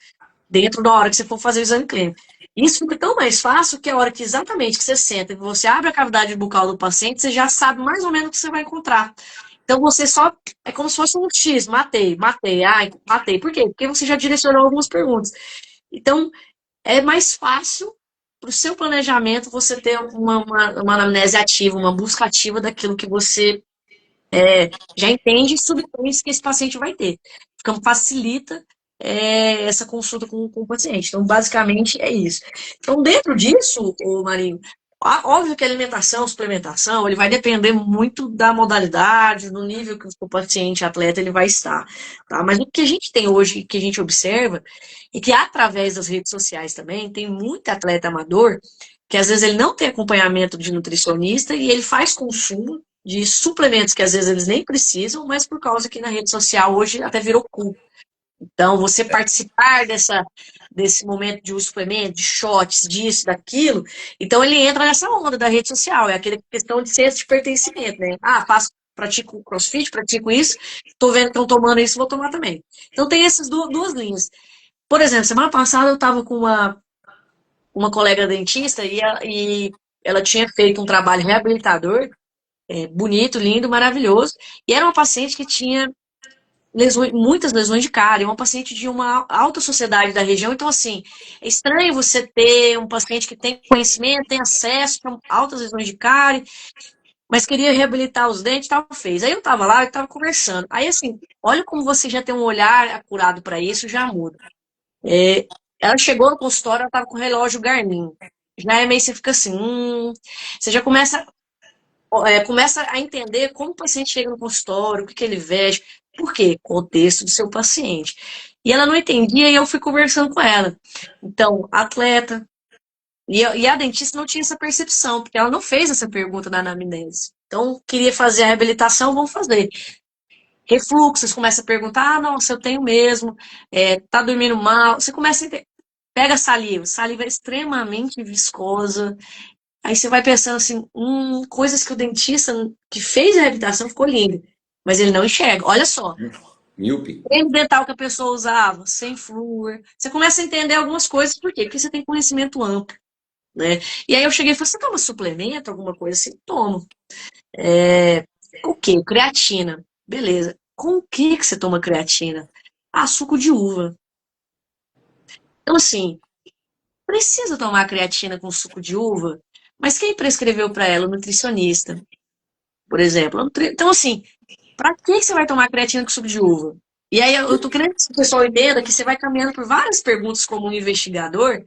dentro da hora que você for fazer o exame clínico. Isso fica tão mais fácil que a hora que exatamente que você senta e você abre a cavidade bucal do paciente, você já sabe mais ou menos o que você vai encontrar. Então você só. É como se fosse um X, matei, ai, matei. Por quê? Porque você já direcionou algumas perguntas. Então, é mais fácil para o seu planejamento você ter uma anamnese ativa, uma busca ativa daquilo que você já entende e subpõe que esse paciente vai ter. Então, facilita essa consulta com o paciente. Então, basicamente, é isso. Então, dentro disso, o Marinho, óbvio que a alimentação, suplementação, ele vai depender muito da modalidade, do nível que o paciente atleta ele vai estar. Tá? Mas o que a gente tem hoje, que a gente observa, e que através das redes sociais também, tem muito atleta amador que às vezes ele não tem acompanhamento de nutricionista e ele faz consumo de suplementos que às vezes eles nem precisam, mas por causa que na rede social hoje até virou cool. Então, você participar desse momento de uso de suplemento, de shots, disso, daquilo, então ele entra nessa onda da rede social, é aquela questão de senso de pertencimento, né? Ah, pratico crossfit, pratico isso, tô vendo que estão tomando isso, vou tomar também. Então tem essas duas linhas. Por exemplo, semana passada eu estava com uma colega dentista e ela tinha feito um trabalho reabilitador, bonito, lindo, maravilhoso, e era uma paciente que tinha muitas lesões de cárie, uma paciente de uma alta sociedade da região, então assim, é estranho você ter um paciente que tem conhecimento, tem acesso a altas lesões de cárie, mas queria reabilitar os dentes, tal, fez. Aí eu tava lá, eu tava conversando. Aí assim, olha como você já tem um olhar acurado para isso, já muda. Ela chegou no consultório, ela tava com o relógio Garmin. Já é meio, você fica assim, você já começa a entender como o paciente chega no consultório, o que ele veste, por quê? Contexto do seu paciente. E ela não entendia e eu fui conversando com ela. Então, atleta, e a dentista não tinha essa percepção, porque ela não fez essa pergunta na anamnese. Então, queria fazer a reabilitação, vamos fazer. Refluxo, você começa a perguntar, nossa, eu tenho mesmo, tá dormindo mal. Você começa a entender. Pega saliva é extremamente viscosa. Aí você vai pensando assim, coisas que o dentista que fez a reabilitação ficou lindo, mas ele não enxerga. Olha só, Míope. creme dental que a pessoa usava, sem flúor. Você começa a entender algumas coisas, por quê? Porque você tem conhecimento amplo, né? E aí eu cheguei e falei, você toma suplemento, alguma coisa assim? Tomo. O quê? Creatina. Beleza. Com o que você toma creatina? Ah, suco de uva. Então, assim, precisa tomar creatina com suco de uva, mas quem prescreveu para ela? O nutricionista, por exemplo. Então, assim, para que você vai tomar creatina com suco de uva? E aí eu tô querendo que o pessoal entenda que você vai caminhando por várias perguntas como um investigador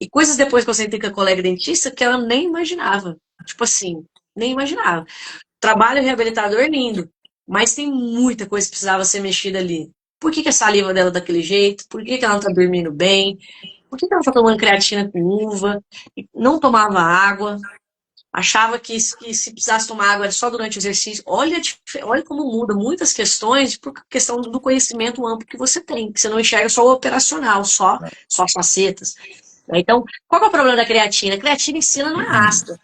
e coisas depois que eu sentei com a colega dentista que ela nem imaginava. Tipo assim, nem imaginava. Trabalho reabilitador lindo, mas tem muita coisa que precisava ser mexida ali. Por que a saliva dela é daquele jeito? Por que ela não tá dormindo bem? Por que ela tá tomando creatina com uva? Não tomava água? Achava que se precisasse tomar água era só durante o exercício. Olha como muda muitas questões por questão do conhecimento amplo que você tem, que você não enxerga só o operacional, só as facetas. Então, qual que é o problema da creatina? A creatina em si ela não é ácida.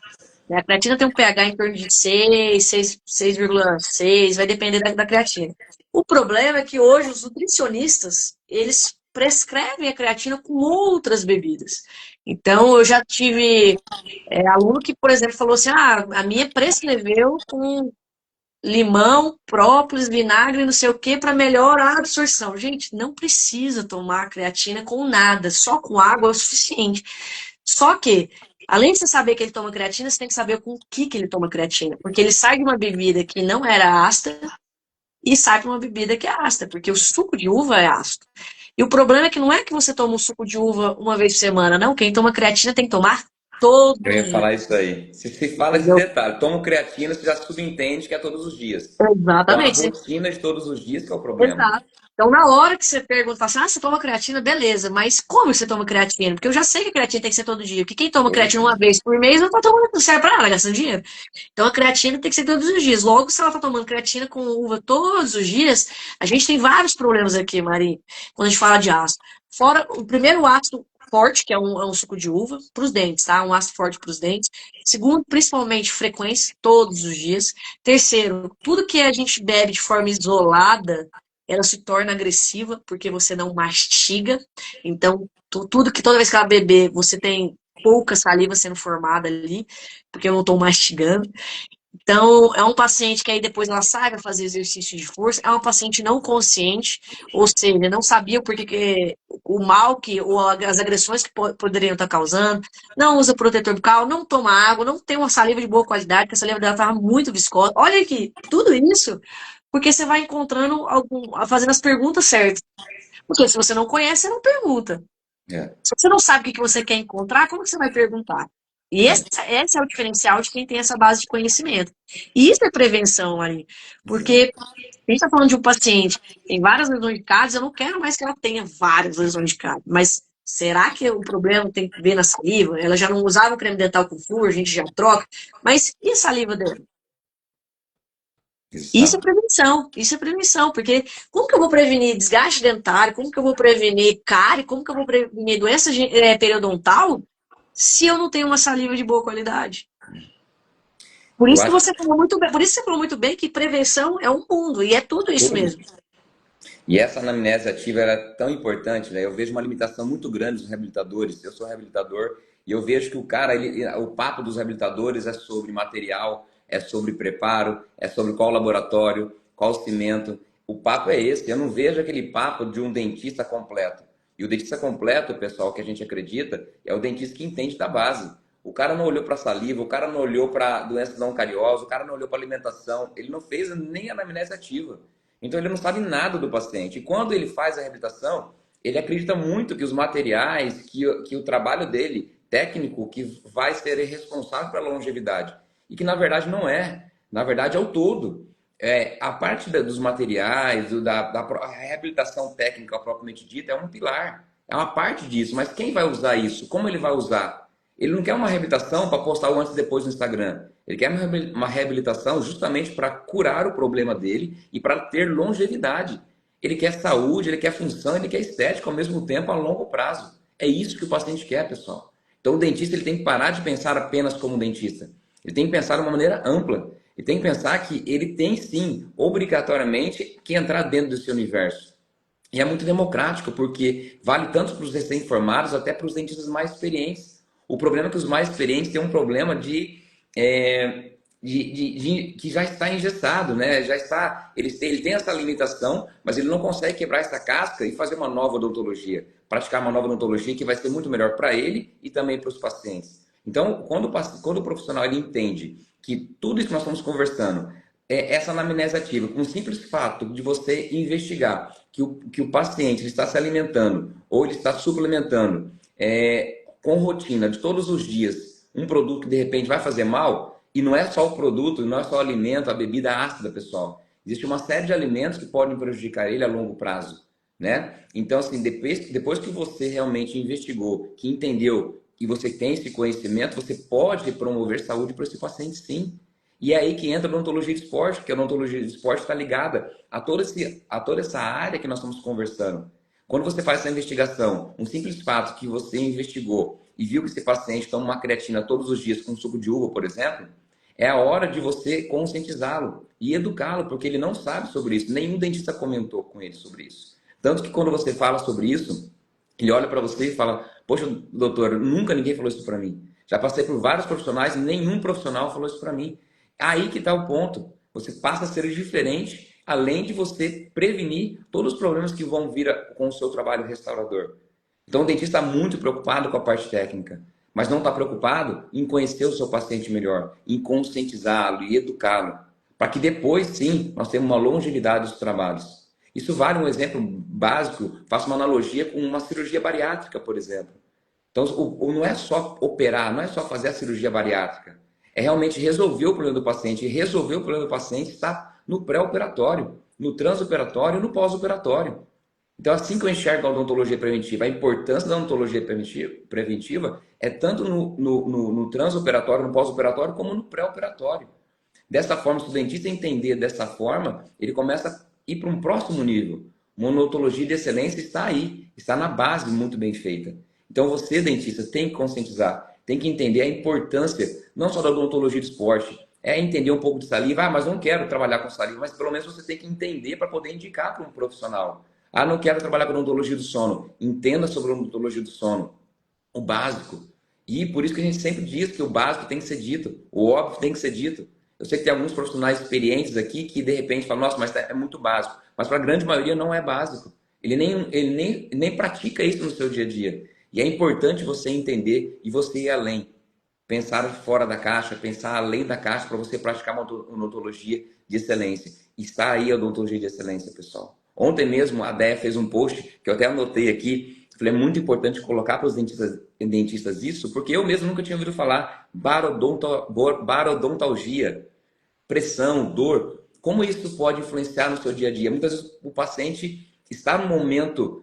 Né? A creatina tem um pH em torno de 6,6, vai depender da creatina. O problema é que hoje os nutricionistas, eles prescrevem a creatina com outras bebidas. Então, eu já tive aluno que, por exemplo, falou assim, a minha prescreveu com limão, própolis, vinagre, não sei o que, para melhorar a absorção. Gente, não precisa tomar creatina com nada, só com água é o suficiente. Só que, além de você saber que ele toma creatina, você tem que saber com o que ele toma creatina. Porque ele sai de uma bebida que não era ácida e sai para uma bebida que é ácida, porque o suco de uva é ácido. E o problema é que não é que você toma um suco de uva uma vez por semana, não. Quem toma creatina tem que tomar todos Eu os ia dias. falar isso aí. Se fala esse Entendeu? detalhe, toma creatina, você já subentende que é todos os dias. Então a Exatamente. rotina de todos os dias que é o problema. Exato. Então, na hora que você pergunta, fala assim, você toma creatina? Beleza, mas como você toma creatina? Porque eu já sei que a creatina tem que ser todo dia. Porque quem toma Todos os creatina uma dias. vez por mês não tá tomando, não serve pra nada, gastando dinheiro. Então, a creatina tem que ser todos os dias. Logo, se ela tá tomando creatina com uva todos os dias, a gente tem vários problemas aqui, Mari, quando a gente fala de ácido. Fora o primeiro ácido forte, que é um suco de uva, pros dentes, tá? Um ácido forte pros dentes. Segundo, principalmente, frequência, todos os dias. Terceiro, tudo que a gente bebe de forma isolada, ela se torna agressiva porque você não mastiga. Então, tudo que toda vez que ela beber, você tem pouca saliva sendo formada ali, porque eu não estou mastigando. Então, é um paciente que aí depois ela sai para fazer exercício de força, é um paciente não consciente, ou seja, não sabia porque que o mal que, ou as agressões que poderiam estar causando, não usa protetor bucal, não toma água, não tem uma saliva de boa qualidade, porque a saliva dela estava muito viscosa. Olha aqui, tudo isso porque você vai encontrando fazendo as perguntas certas. Porque se você não conhece, você não pergunta. É. Se você não sabe o que você quer encontrar, como que você vai perguntar? E esse é o diferencial de quem tem essa base de conhecimento. E isso é prevenção, Ari. Porque a gente está falando de um paciente que tem várias lesões de cáries, eu não quero mais que ela tenha várias lesões de cáries. Mas Será que o problema tem que ver na saliva? Ela já não usava o creme dental com flúor, a gente já troca. Mas e a saliva dela? Exato. Isso é prevenção, porque como que eu vou prevenir desgaste dentário, como que eu vou prevenir cárie, como que eu vou prevenir doença periodontal se eu não tenho uma saliva de boa qualidade? Por Eu isso que acho você falou muito bem, por isso que você falou muito bem que prevenção é um mundo, e é tudo isso que mesmo. E essa anamnese ativa era tão importante, né? Eu vejo uma limitação muito grande dos reabilitadores. Eu sou reabilitador e eu vejo que o cara, o papo dos reabilitadores é sobre material, é sobre preparo, é sobre qual laboratório, qual cimento. O papo é esse. Eu não vejo aquele papo de um dentista completo. E o dentista completo, pessoal, que a gente acredita, é o dentista que entende da base. O cara não olhou para saliva, o cara não olhou para doença não cariosa, o cara não olhou para alimentação, ele não fez nem anamnese ativa. Então ele não sabe nada do paciente. E quando ele faz a reabilitação, ele acredita muito que os materiais, que o trabalho dele, técnico, que vai ser responsável pela longevidade. E que na verdade não é. Na verdade é o todo. A parte dos materiais, da reabilitação técnica propriamente dita, é um pilar. É uma parte disso. Mas quem vai usar isso? Como ele vai usar? Ele não quer uma reabilitação para postar o antes e depois no Instagram. Ele quer uma reabilitação justamente para curar o problema dele e para ter longevidade. Ele quer saúde, ele quer função, ele quer estética ao mesmo tempo a longo prazo. É isso que o paciente quer, pessoal. Então o dentista ele tem que parar de pensar apenas como um dentista. Ele tem que pensar de uma maneira ampla. Ele tem que pensar que ele tem sim, obrigatoriamente, que entrar dentro desse universo. E é muito democrático, porque vale tanto para os recém-formados até para os dentistas mais experientes. O problema é que os mais experientes têm um problema é, que já está engessado, né? Já está, ele tem essa limitação, mas ele não consegue quebrar essa casca e fazer uma nova odontologia, praticar uma nova odontologia que vai ser muito melhor para ele e também para os pacientes. Então, quando o profissional ele entende que tudo isso que nós estamos conversando essa anamnese ativa, com o simples fato de você investigar que o paciente ele está se alimentando ou ele está suplementando com rotina de todos os dias um produto que de repente vai fazer mal, e não é só o produto, não é só o alimento, a bebida ácida, pessoal. Existe uma série de alimentos que podem prejudicar ele a longo prazo, né? Então, assim, depois que você realmente investigou, que entendeu e você tem esse conhecimento, você pode promover saúde para esse paciente, sim. E é aí que entra a odontologia de esporte, que a odontologia de esporte está ligada a toda essa área que nós estamos conversando. Quando você faz essa investigação, um simples fato que você investigou e viu que esse paciente toma uma creatina todos os dias com suco de uva, por exemplo, é a hora de você conscientizá-lo e educá-lo, porque ele não sabe sobre isso. Nenhum dentista comentou com ele sobre isso. Tanto que quando você fala sobre isso, ele olha para você e fala: poxa, doutor, nunca ninguém falou isso para mim. Já passei por vários profissionais, nenhum profissional falou isso para mim. Aí que está o ponto. Você passa a ser diferente, além de você prevenir todos os problemas que vão vir com o seu trabalho restaurador. Então, o dentista está muito preocupado com a parte técnica, mas não está preocupado em conhecer o seu paciente melhor, em conscientizá-lo e educá-lo, para que depois, sim, nós tenhamos uma longevidade dos trabalhos. Isso vale um exemplo básico, faço uma analogia com uma cirurgia bariátrica, por exemplo. Então, não é só operar, não é só fazer a cirurgia bariátrica. É realmente resolver o problema do paciente. E resolver o problema do paciente está no pré-operatório, no transoperatório e no pós-operatório. Então, assim que eu enxergo a odontologia preventiva, a importância da odontologia preventiva é tanto no transoperatório, no pós-operatório, como no pré-operatório. Dessa forma, se o dentista entender dessa forma, ele começa a ir para um próximo nível. Uma odontologia de excelência está aí, está na base muito bem feita. Então, você, dentista, tem que conscientizar, tem que entender a importância, não só da odontologia de esporte, é entender um pouco de saliva. Ah, mas não quero trabalhar com saliva, mas pelo menos você tem que entender para poder indicar para um profissional. Ah, não quero trabalhar com odontologia do sono. Entenda sobre a odontologia do sono, o básico. E por isso que a gente sempre diz que o básico tem que ser dito, o óbvio tem que ser dito. Eu sei que tem alguns profissionais experientes aqui que de repente falam: nossa, mas é muito básico. Mas para a grande maioria não é básico. Ele nem pratica isso no seu dia a dia. E é importante você entender e você ir além. Pensar fora da caixa, pensar além da caixa para você praticar uma odontologia de excelência. Está aí a odontologia de excelência, pessoal. Ontem mesmo a Déia fez um post que eu até anotei aqui. Falei: é muito importante colocar para os dentistas isso, porque eu mesmo nunca tinha ouvido falar. Barodontalgia, pressão, dor. Como isso pode influenciar no seu dia a dia? Muitas vezes o paciente está no momento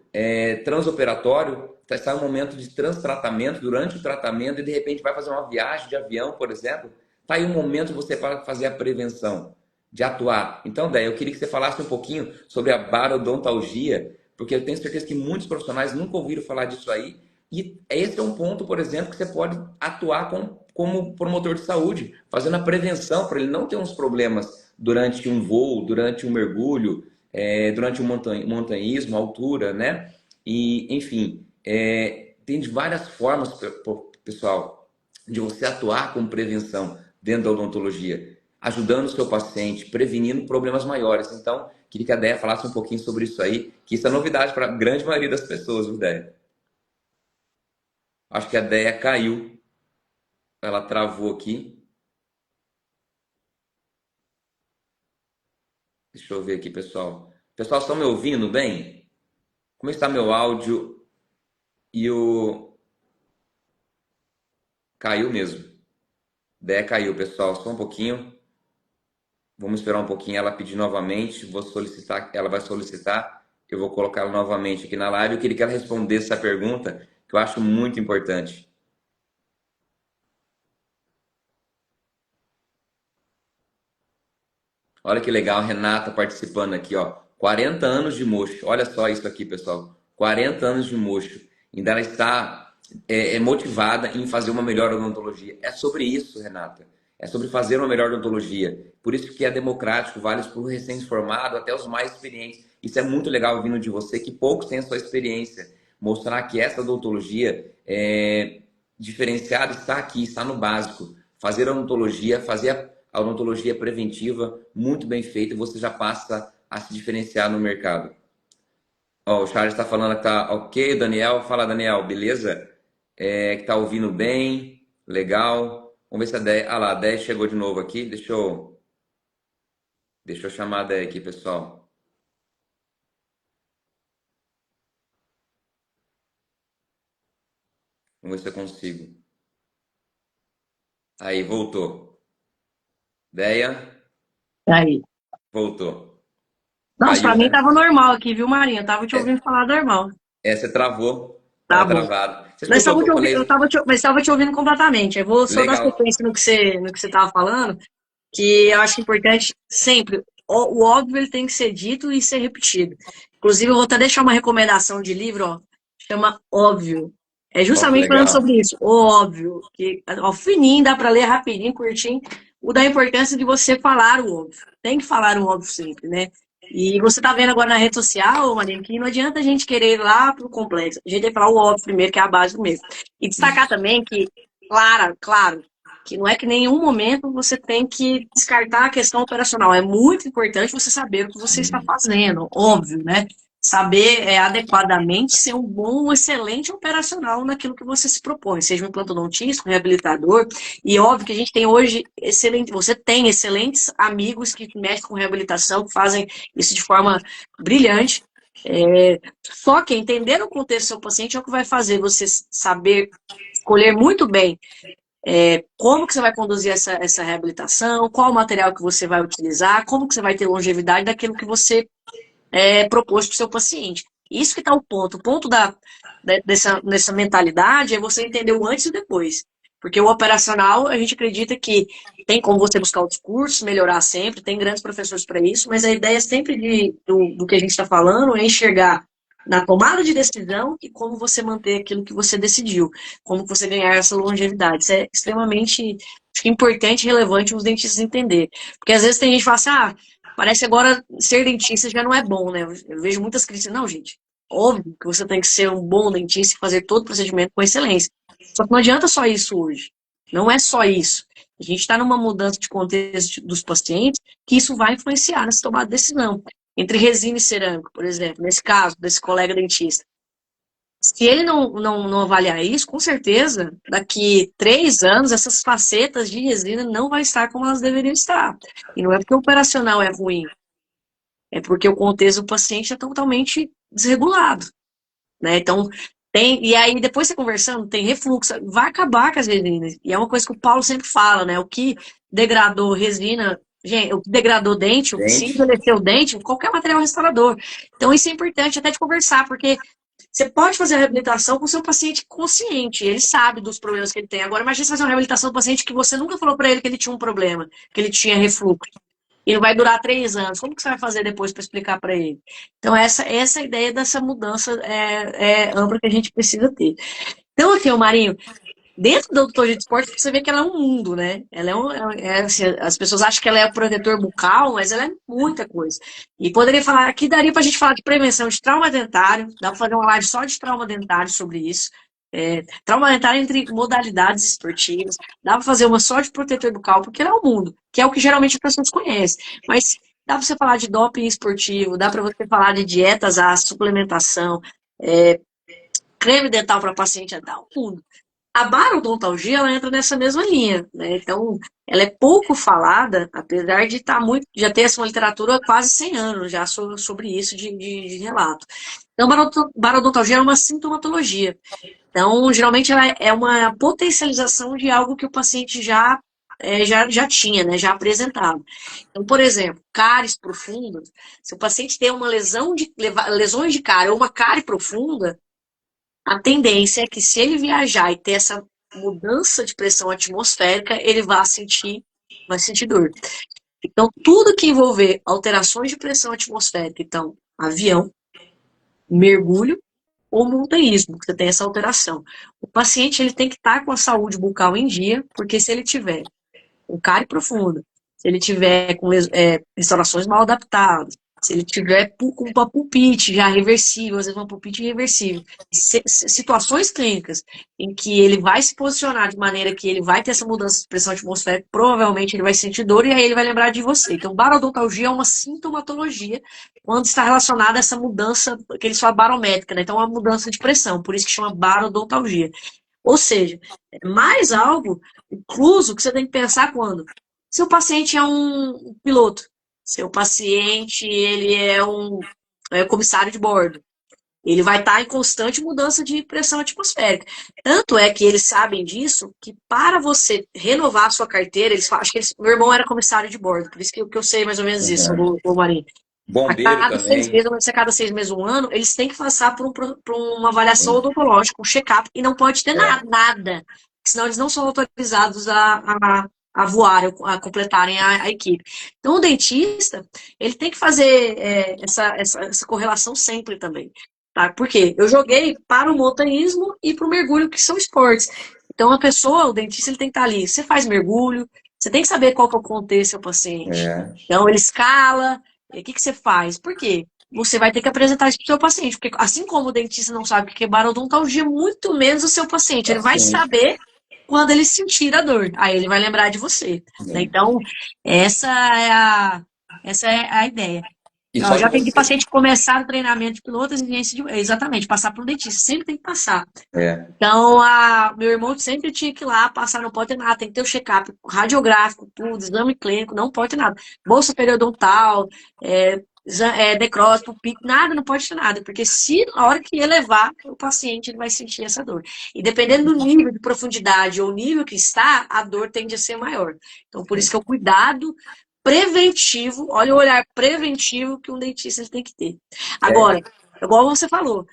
transoperatório, está em um momento de transtratamento, durante o tratamento, e de repente vai fazer uma viagem de avião, por exemplo, está aí um momento de você para fazer a prevenção, de atuar. Então, Déia, eu queria que você falasse um pouquinho sobre a barodontalgia, porque eu tenho certeza que muitos profissionais nunca ouviram falar disso aí, e esse é um ponto, por exemplo, que você pode atuar como promotor de saúde, fazendo a prevenção para ele não ter uns problemas durante um voo, durante um mergulho, durante um montanhismo, altura, né? E, enfim, tem de várias formas, pessoal, de você atuar com prevenção dentro da odontologia, ajudando o seu paciente, prevenindo problemas maiores. Então, queria que a Déia falasse um pouquinho sobre isso aí, que isso é novidade para a grande maioria das pessoas, viu, Déia? Acho que a Déia caiu, ela travou aqui. Deixa eu ver aqui, pessoal. Pessoal, estão me ouvindo bem? Como está meu áudio? E o... Caiu mesmo. Déia caiu, pessoal. Só um pouquinho. Vamos esperar um pouquinho ela pedir novamente. Vou solicitar, ela vai solicitar. Eu vou colocar ela novamente aqui na live. Eu queria que ela respondesse essa pergunta, que eu acho muito importante. Olha que legal, a Renata participando aqui, ó. 40 anos de mocho. Olha só isso aqui, pessoal. 40 anos de mocho. Ainda ela está motivada em fazer uma melhor odontologia. É sobre isso, Renata. É sobre fazer uma melhor odontologia. Por isso que é democrático, vale para o recém-formado até os mais experientes. Isso é muito legal vindo de você, que poucos têm a sua experiência. Mostrar que essa odontologia diferenciada está aqui, está no básico. Fazer a odontologia, fazer a odontologia preventiva, muito bem feita, e você já passa a se diferenciar no mercado. Ó, o Charles está falando que tá ok, Daniel. Fala, Daniel, beleza? Que tá ouvindo bem, legal. Vamos ver se a 10. Ah lá, a 10 chegou de novo aqui. Deixa eu chamar a 10 aqui, pessoal. Vamos ver se eu consigo. Aí, voltou. Deia, Aí. voltou. Nossa, Caiu, pra mim né? tava normal aqui, viu, Marinha? Eu tava te ouvindo falar normal. Você travou. Tá Tava bom. travado. Você Mas escutou o que eu eu falei? tava mas tava te ouvindo completamente. Eu vou só dar Legal. sequência no que você tava falando, que eu acho importante sempre. O óbvio ele tem que ser dito e ser repetido. Inclusive, eu vou até deixar uma recomendação de livro, ó, chama Óbvio. É Ó, que justamente falando legal. sobre isso. O óbvio, que ó, fininho, dá para ler rapidinho, curtinho. O da importância de você falar o óbvio. Tem que falar o óbvio sempre, né? E você tá vendo agora na rede social, Marinho, que não adianta a gente querer ir lá pro complexo. A gente tem que falar o óbvio primeiro, que é a base do mesmo. E destacar Isso. também que, claro, que não é que em nenhum momento você tem que descartar a questão operacional. É muito importante você saber o que você está Sim. fazendo, óbvio, né? Saber adequadamente ser um bom, um excelente operacional naquilo que você se propõe, seja um implantodontista, um reabilitador. E óbvio que a gente tem hoje você tem excelentes amigos que mexem com reabilitação, que fazem isso de forma brilhante. Só que entender o contexto do seu paciente é o que vai fazer você saber escolher muito bem como que você vai conduzir essa reabilitação, qual o material que você vai utilizar, como que você vai ter longevidade daquilo que você propôs para o seu paciente. Isso que está o ponto. O ponto dessa mentalidade é você entender o antes e o depois. Porque o operacional, a gente acredita que tem como você buscar outros cursos, melhorar sempre, tem grandes professores para isso, mas a ideia sempre do que a gente está falando é enxergar na tomada de decisão e como você manter aquilo que você decidiu, como você ganhar essa longevidade. Isso é extremamente acho que importante e relevante os dentistas entender. Porque às vezes tem gente que fala assim, parece que agora ser dentista já não é bom, né? Eu vejo muitas críticas. Não, gente. Óbvio que você tem que ser um bom dentista e fazer todo o procedimento com excelência. Só que não adianta só isso hoje. Não é só isso. A gente está numa mudança de contexto dos pacientes que isso vai influenciar nessa tomada de decisão. Entre resina e cerâmica, por exemplo, nesse caso, desse colega dentista. Se ele não avaliar isso, com certeza, daqui 3 anos, essas facetas de resina não vai estar como elas deveriam estar. E não é porque o operacional é ruim, é porque o contexto do paciente é totalmente desregulado, né? Então, e aí depois você conversando, tem refluxo, vai acabar com as resinas. E é uma coisa que o Paulo sempre fala, né? O que degradou resina, gente, o que degradou dente, o que se Gente, envelheceu o dente, qualquer material restaurador. Então, isso é importante até de conversar, porque Você pode fazer a reabilitação com o seu paciente consciente, ele sabe dos problemas que ele tem. Agora, imagine você fazer uma reabilitação com um paciente que você nunca falou para ele que ele tinha um problema, que ele tinha refluxo. E não vai durar 3 anos. Como que você vai fazer depois para explicar para ele? Então, essa ideia dessa mudança ampla que a gente precisa ter. Então, aqui, o Marinho, dentro da odontologia de esporte, você vê que ela é um mundo, né? Ela assim, as pessoas acham que ela é o protetor bucal, mas ela é muita coisa. E poderia falar, aqui daria pra gente falar de prevenção de trauma dentário, dá pra fazer uma live só de trauma dentário sobre isso. Trauma dentário entre modalidades esportivas, dá pra fazer uma só de protetor bucal, porque ela é o mundo, que é o que geralmente as pessoas conhecem. Mas dá pra você falar de doping esportivo, dá pra você falar de dietas, a suplementação, creme dental para paciente, dá o mundo. A barodontalgia, ela entra nessa mesma linha, né? Então, ela é pouco falada, apesar de estar já ter essa literatura há quase 100 anos já sobre isso de relato. Então, barodontalgia é uma sintomatologia. Então, geralmente, ela é uma potencialização de algo que o paciente já tinha, né? Já apresentava. Então, por exemplo, cáries profundas, se o paciente tem uma lesões de cárie ou uma cárie profunda, a tendência é que se ele viajar e ter essa mudança de pressão atmosférica, ele vai sentir dor. Então, tudo que envolver alterações de pressão atmosférica, então, avião, mergulho ou montanhismo, que você tem essa alteração. O paciente ele tem que estar com a saúde bucal em dia, porque se ele tiver com cárie profunda, se ele tiver com restaurações mal adaptadas, se ele tiver com uma pulpite já reversível, às vezes uma pulpite irreversível, situações clínicas em que ele vai se posicionar de maneira que ele vai ter essa mudança de pressão atmosférica, provavelmente ele vai sentir dor e aí ele vai lembrar de você. Então, barodontalgia é uma sintomatologia quando está relacionada a essa mudança, que eles falam barométrica, né? Então, uma mudança de pressão, por isso que chama barodontalgia. Ou seja, é mais algo incluso que você tem que pensar quando seu paciente é um piloto, seu paciente ele é um comissário de bordo, ele vai estar em constante mudança de pressão atmosférica. Tanto é que eles sabem disso, que para você renovar a sua carteira, acho que meu irmão era comissário de bordo, por isso que eu sei mais ou menos isso, o Marinho. Bombeiro A cada 6 também. meses, a cada 6 meses, um ano, eles têm que passar por uma avaliação odontológica, um check-up, e não pode ter nada, senão eles não são autorizados a voar, a completarem a equipe. Então, o dentista, ele tem que fazer essa correlação sempre também. Tá? Por quê? Eu joguei para o montanhismo e para o mergulho, que são esportes. Então, a pessoa, o dentista, ele tem que estar ali. Você faz mergulho, você tem que saber qual que é o contexto do seu paciente. Então, ele escala. O que você faz? Por quê? Você vai ter que apresentar isso para o seu paciente. Porque assim como o dentista não sabe o que é barodontalgia, muito menos o seu paciente. Ele vai saber quando ele sentir a dor. Aí ele vai lembrar de você. Né? Então, essa é a ideia. Eu já tenho paciente começar o treinamento de piloto, exatamente, passar para o dentista. Sempre tem que passar. Então, meu irmão sempre tinha que ir lá, passar, não pode ter nada, tem que ter o check-up radiográfico, tudo, exame clínico, não pode ter nada. Bolsa periodontal, necrose, pulpite, nada, não pode ter nada, porque se a hora que elevar, o paciente ele vai sentir essa dor. E dependendo do nível de profundidade ou nível que está, a dor tende a ser maior. Então, por isso que é o cuidado preventivo, olha o olhar preventivo que um dentista ele tem que ter. Agora, igual você falou,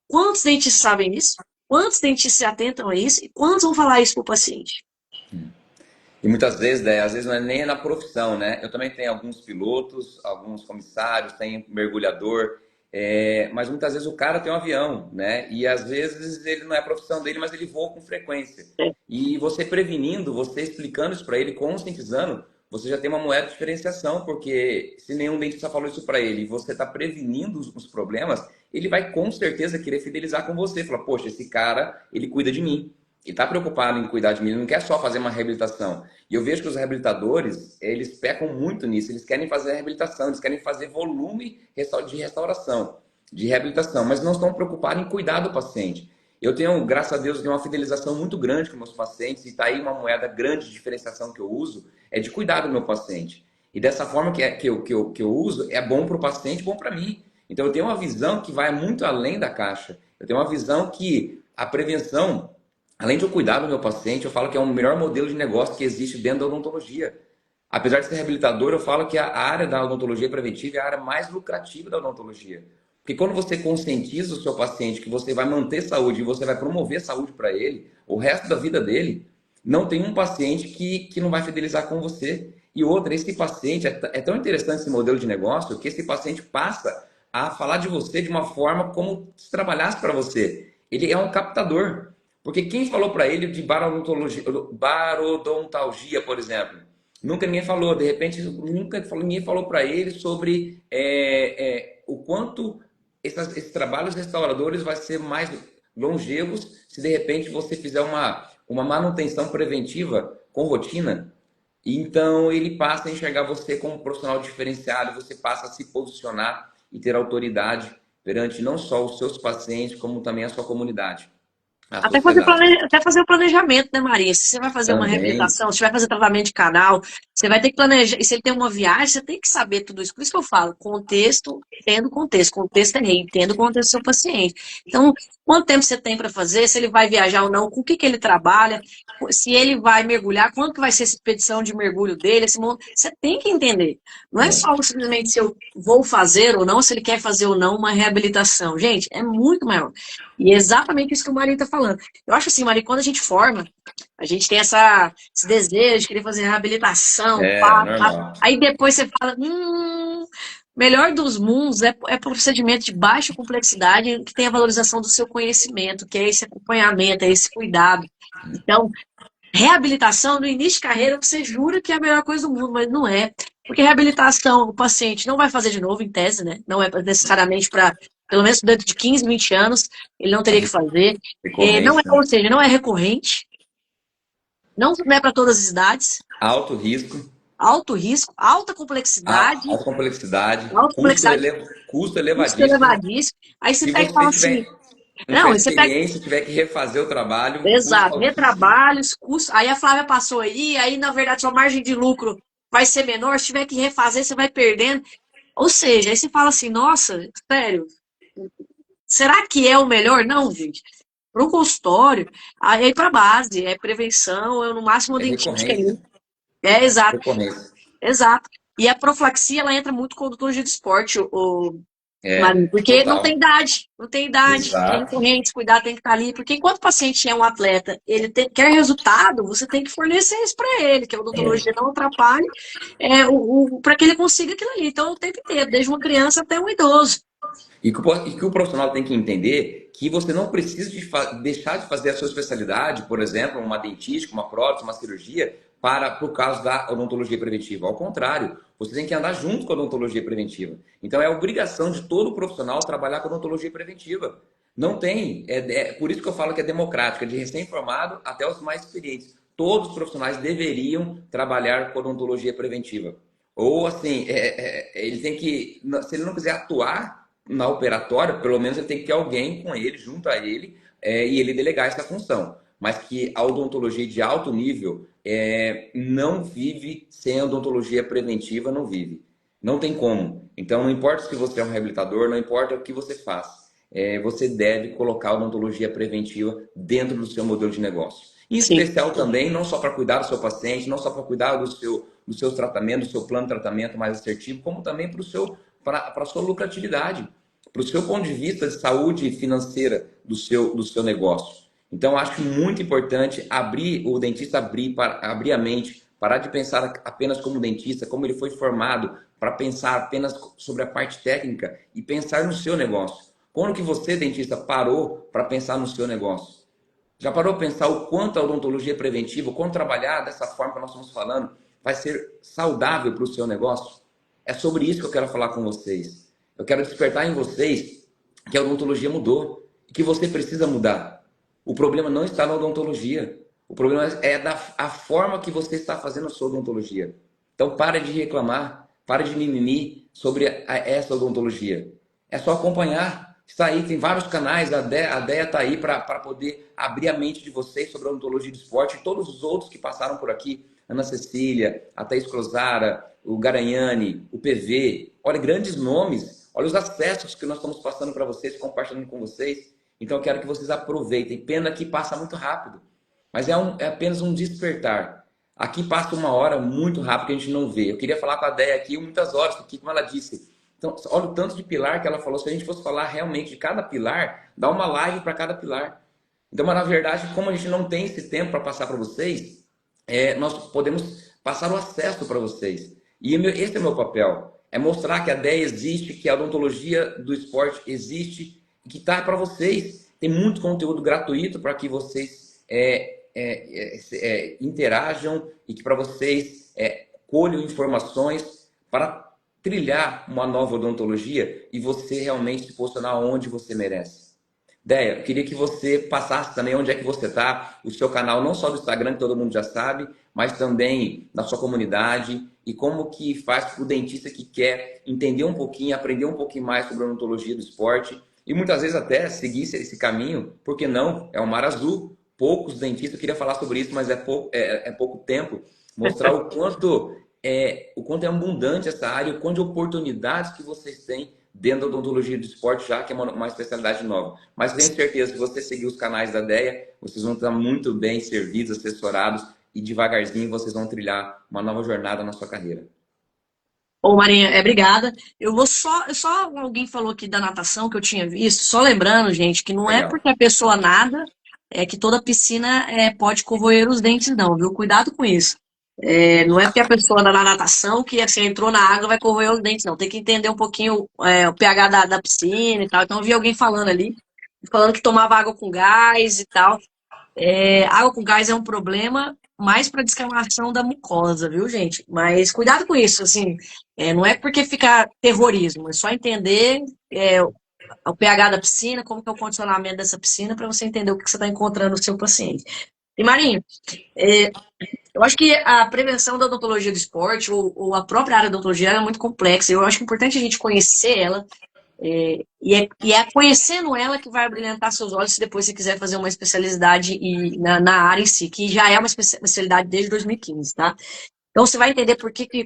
quantos dentistas sabem isso? Quantos dentistas se atentam a isso? E quantos vão falar isso para o paciente? E muitas vezes, né, às vezes não é nem na profissão, né? Eu também tenho alguns pilotos, alguns comissários, tenho mergulhador, mas muitas vezes o cara tem um avião, né? E às vezes ele não é a profissão dele, mas ele voa com frequência. E você prevenindo, você explicando isso para ele, conscientizando, você já tem uma moeda de diferenciação, porque se nenhum dentista falou isso para ele e você está prevenindo os problemas, ele vai com certeza querer fidelizar com você. Falar, poxa, esse cara, ele cuida de mim. Ele está preocupado em cuidar de mim, ele não quer só fazer uma reabilitação. E eu vejo que os reabilitadores, eles pecam muito nisso. Eles querem fazer reabilitação, eles querem fazer volume de restauração, de reabilitação, mas não estão preocupados em cuidar do paciente. Eu tenho, graças a Deus, uma fidelização muito grande com meus pacientes, e está aí uma moeda grande de diferenciação que eu uso, é de cuidar do meu paciente. E dessa forma que eu uso, é bom para o paciente, bom para mim. Então eu tenho uma visão que vai muito além da caixa. Eu tenho uma visão que a prevenção, além de eu cuidar do meu paciente, eu falo que é o melhor modelo de negócio que existe dentro da odontologia. Apesar de ser reabilitador, eu falo que a área da odontologia preventiva é a área mais lucrativa da odontologia. Porque quando você conscientiza o seu paciente que você vai manter saúde e você vai promover saúde para ele, o resto da vida dele, não tem um paciente que não vai fidelizar com você. E outra, esse paciente, é tão interessante esse modelo de negócio, que esse paciente passa a falar de você de uma forma como se trabalhasse para você. Ele é um captador. Porque quem falou para ele de barodontalgia, por exemplo? Nunca ninguém falou. De repente, ninguém falou para ele sobre o quanto esses trabalhos restauradores vai ser mais longevos se de repente você fizer uma manutenção preventiva com rotina. Então ele passa a enxergar você como um profissional diferenciado, você passa a se posicionar e ter autoridade perante não só os seus pacientes, como também a sua comunidade, a sociedade. Até fazer o planejamento, né, Maria? Se você vai fazer uma Também, reabilitação, se vai fazer tratamento de canal, você vai ter que planejar. E se ele tem uma viagem, você tem que saber tudo isso. Por isso que eu falo, contexto, entendo o contexto. Contexto é rei, entendo o contexto do seu paciente. Então, quanto tempo você tem para fazer, se ele vai viajar ou não, com o que ele trabalha, se ele vai mergulhar, quanto que vai ser essa expedição de mergulho dele, você tem que entender. Não é só simplesmente se eu vou fazer ou não, se ele quer fazer ou não uma reabilitação. Gente, é muito maior. E é exatamente isso que o Mari está falando. Eu acho assim, Mari, quando a gente forma, a gente tem esse desejo de querer fazer reabilitação, pá, pá. normal. Aí depois você fala, melhor dos mundos é procedimento de baixa complexidade que tem a valorização do seu conhecimento, que é esse acompanhamento, é esse cuidado. Então, reabilitação, no início de carreira, você jura que é a melhor coisa do mundo, mas não é. Porque reabilitação, o paciente não vai fazer de novo, em tese, né? Não é necessariamente para, pelo menos dentro de 15, 20 anos, ele não teria que fazer. Não é, Recorrência, ou seja, não é recorrente, não é para todas as idades, alto risco, alto risco, alta complexidade, alta complexidade, alta complexidade, custo custo elevadíssimo. elevadíssimo. Aí você Se pega e fala você assim, não não, tiver aí você pega. experiência, tiver que refazer o trabalho, custo Exato, altíssimo. retrabalhos, custos. Aí a Flávia passou aí na verdade sua margem de lucro vai ser menor, se tiver que refazer, você vai perdendo. Ou seja, aí você fala assim, nossa, sério, será que é o melhor? Não, gente. Para o consultório, aí é para base, é prevenção, é no máximo É dentística aí. recorrência, Exato, recorrência. exato. E a profilaxia, ela entra muito com o odontologia de esporte, Mari, porque não tem Total. idade, não tem idade, é Exato. recorrente, cuidar tem que estar ali, porque enquanto o paciente é um atleta, ele quer resultado, você tem que fornecer isso para ele, que a odontologia não atrapalhe, para que ele consiga aquilo ali, então o tempo inteiro, desde uma criança até um idoso. E que o profissional tem que entender que você não precisa deixar de fazer a sua especialidade, por exemplo, uma dentística, uma prótese, uma cirurgia, por causa da odontologia preventiva. Ao contrário, você tem que andar junto com a odontologia preventiva. Então é obrigação de todo profissional trabalhar com a odontologia preventiva. Não tem. Por isso que eu falo que é democrática, de recém-formado até os mais experientes. Todos os profissionais deveriam trabalhar com odontologia preventiva. Ou assim, ele tem que, se ele não quiser atuar na operatória, pelo menos ele tem que ter alguém com ele, junto a ele, e ele delegar essa função. Mas que a odontologia de alto nível não vive sem a odontologia preventiva, não vive. Não tem como. Então, não importa se você é um reabilitador, não importa o que você faz. Você deve colocar a odontologia preventiva dentro do seu modelo de negócio. Em Sim. especial também, não só para cuidar do seu paciente, não só para cuidar dos seus tratamentos, do seu plano de tratamento mais assertivo, como também para a sua lucratividade, para o seu ponto de vista de saúde financeira do seu negócio. Então, acho muito importante o dentista abrir a mente, parar de pensar apenas como dentista, como ele foi formado, para pensar apenas sobre a parte técnica e pensar no seu negócio. Quando que você, dentista, parou para pensar no seu negócio? Já parou para pensar o quanto a odontologia preventiva, o quanto trabalhar dessa forma que nós estamos falando, vai ser saudável para o seu negócio? É sobre isso que eu quero falar com vocês. Eu quero despertar em vocês que a odontologia mudou e que você precisa mudar. O problema não está na odontologia. O problema é a forma que você está fazendo a sua odontologia. Então, pare de reclamar, pare de mimimi sobre essa odontologia. É só acompanhar. Está aí, tem vários canais, a DEA está aí para poder abrir a mente de vocês sobre a odontologia do esporte e todos os outros que passaram por aqui. Ana Cecília, a Thaís Crozara, o Garanhani, o PV. Olha, grandes nomes. Olha os acessos que nós estamos passando para vocês, compartilhando com vocês. Então, eu quero que vocês aproveitem. Pena que passa muito rápido, mas é apenas um despertar. Aqui passa uma hora muito rápido que a gente não vê. Eu queria falar com a DEA aqui muitas horas, porque como ela disse, Então, olha o tanto de pilar que ela falou. Se a gente fosse falar realmente de cada pilar, dá uma live para cada pilar. Então, mas na verdade, como a gente não tem esse tempo para passar para vocês, nós podemos passar o acesso para vocês. E esse é o meu papel. É mostrar que a DEA existe, que a odontologia do esporte existe, e que está para vocês. Tem muito conteúdo gratuito para que vocês interajam e que para vocês colham informações para trilhar uma nova odontologia e você realmente se posicionar onde você merece. Déia, eu queria que você passasse também onde é que você está, o seu canal, não só do Instagram, que todo mundo já sabe, mas também na sua comunidade e como que faz para o dentista que quer entender um pouquinho, aprender um pouquinho mais sobre a odontologia do esporte e muitas vezes até seguir esse caminho, porque não? É um mar azul. Poucos dentistas, eu queria falar sobre isso, mas é pouco tempo, mostrar o quanto é abundante essa área, o quanto de oportunidades que vocês têm dentro da odontologia do esporte, já que é uma especialidade nova. Mas tenho certeza que se você seguir os canais da DEA, vocês vão estar muito bem servidos, assessorados e devagarzinho vocês vão trilhar uma nova jornada na sua carreira. Ô, Marinha, obrigada. Eu vou só alguém falou aqui da natação que eu tinha visto, só lembrando, gente, que não é Legal. porque a pessoa nada, que toda piscina pode corroer os dentes, não, viu? Cuidado com isso. Não é porque a pessoa anda na natação que assim, entrou na água vai corroer os dentes, não. Tem que entender um pouquinho o pH da piscina e tal. Então eu vi alguém falando ali, falando que tomava água com gás e tal. Água com gás é um problema mais para descamação da mucosa, viu, gente? Mas cuidado com isso, assim, não é porque fica terrorismo, é só entender o pH da piscina, como que é o condicionamento dessa piscina, para você entender o que você está encontrando no seu paciente. E, Marinho, eu acho que a prevenção da odontologia do esporte, ou a própria área da odontologia, ela é muito complexa. Eu acho que é importante a gente conhecer ela, e é conhecendo ela que vai brilhantar seus olhos se depois você quiser fazer uma especialidade na área em si, que já é uma especialidade desde 2015, tá? Então você vai entender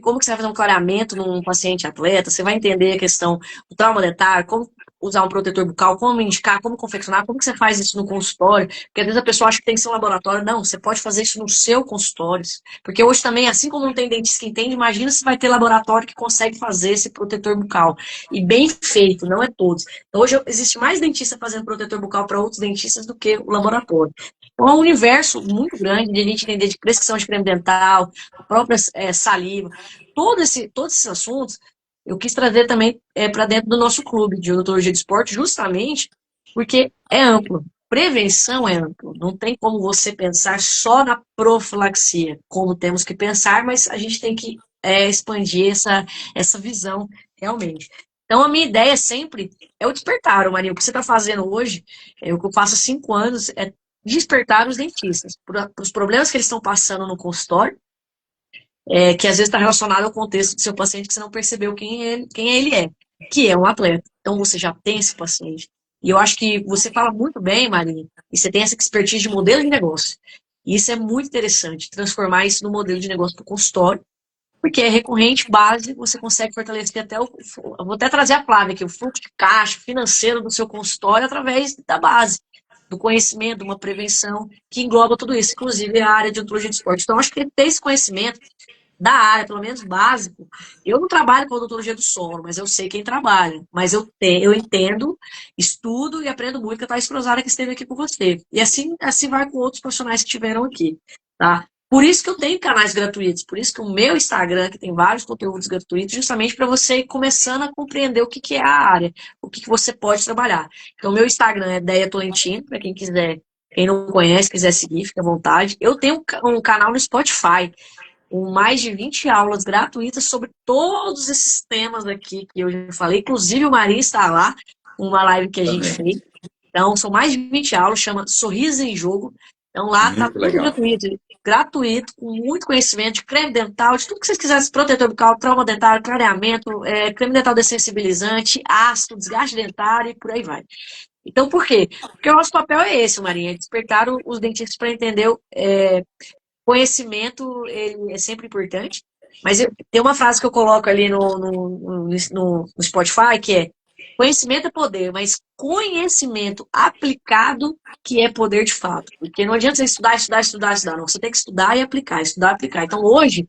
como que você vai fazer um clareamento num paciente atleta, você vai entender a questão do trauma dentário, como usar um protetor bucal, como indicar, como confeccionar, como que você faz isso no consultório, porque às vezes a pessoa acha que tem que ser um laboratório, não, você pode fazer isso no seu consultório, porque hoje também, assim como não tem dentista que entende, imagina se vai ter laboratório que consegue fazer esse protetor bucal, e bem feito, não é todos. Então hoje existe mais dentista fazendo protetor bucal para outros dentistas do que o laboratório. Então é um universo muito grande de a gente entender de prescrição de creme dental, a própria saliva, todos esses assuntos eu quis trazer também para dentro do nosso clube de odontologia de esporte, justamente porque é amplo. Prevenção é amplo. Não tem como você pensar só na profilaxia, como temos que pensar, mas a gente tem que expandir essa visão realmente. Então, a minha ideia sempre é o despertar, Marinho. O que você está fazendo hoje, o que eu faço há 5 anos, é despertar os dentistas para os problemas que eles estão passando no consultório, que às vezes está relacionado ao contexto do seu paciente que você não percebeu quem ele é, que é um atleta. Então você já tem esse paciente. E eu acho que você fala muito bem, Marinha, e você tem essa expertise de modelo de negócio. E isso é muito interessante, transformar isso no modelo de negócio para o consultório, porque é recorrente, base, você consegue fortalecer até vou até trazer a Flávia aqui, o fluxo de caixa financeiro do seu consultório através da base, do conhecimento, de uma prevenção que engloba tudo isso, inclusive a área de odontologia de esporte. Então, acho que ter esse conhecimento da área, pelo menos básico. Eu não trabalho com odontologia do sono, mas eu sei quem trabalha. Mas eu entendo, estudo e aprendo muito com a Thaís Cruzada que esteve aqui com você. E assim vai com outros profissionais que estiveram aqui, tá? Por isso que eu tenho canais gratuitos, por isso que o meu Instagram, que tem vários conteúdos gratuitos, justamente para você ir começando a compreender o que é a área, o que você pode trabalhar. Então, meu Instagram é Deia Tolentino, para quem quiser, quem não conhece, quiser seguir, fica à vontade. Eu tenho um canal no Spotify, com mais de 20 aulas gratuitas sobre todos esses temas aqui que eu já falei. Inclusive, o Marinho está lá, uma live que a gente fez. Então, são mais de 20 aulas, chama Sorriso em Jogo. Então, lá está tudo gratuito, com muito conhecimento de creme dental, de tudo que vocês quiserem, protetor bucal, trauma dentário, clareamento, creme dental dessensibilizante, ácido, desgaste dentário e por aí vai. Então, por quê? Porque o nosso papel é esse, Marinha, é despertar os dentistas para entender conhecimento, ele é sempre importante, mas tem uma frase que eu coloco ali no Spotify, que é: conhecimento é poder, mas conhecimento aplicado que é poder de fato. Porque não adianta você estudar, não. Você tem que estudar e aplicar, estudar e aplicar. Então, hoje,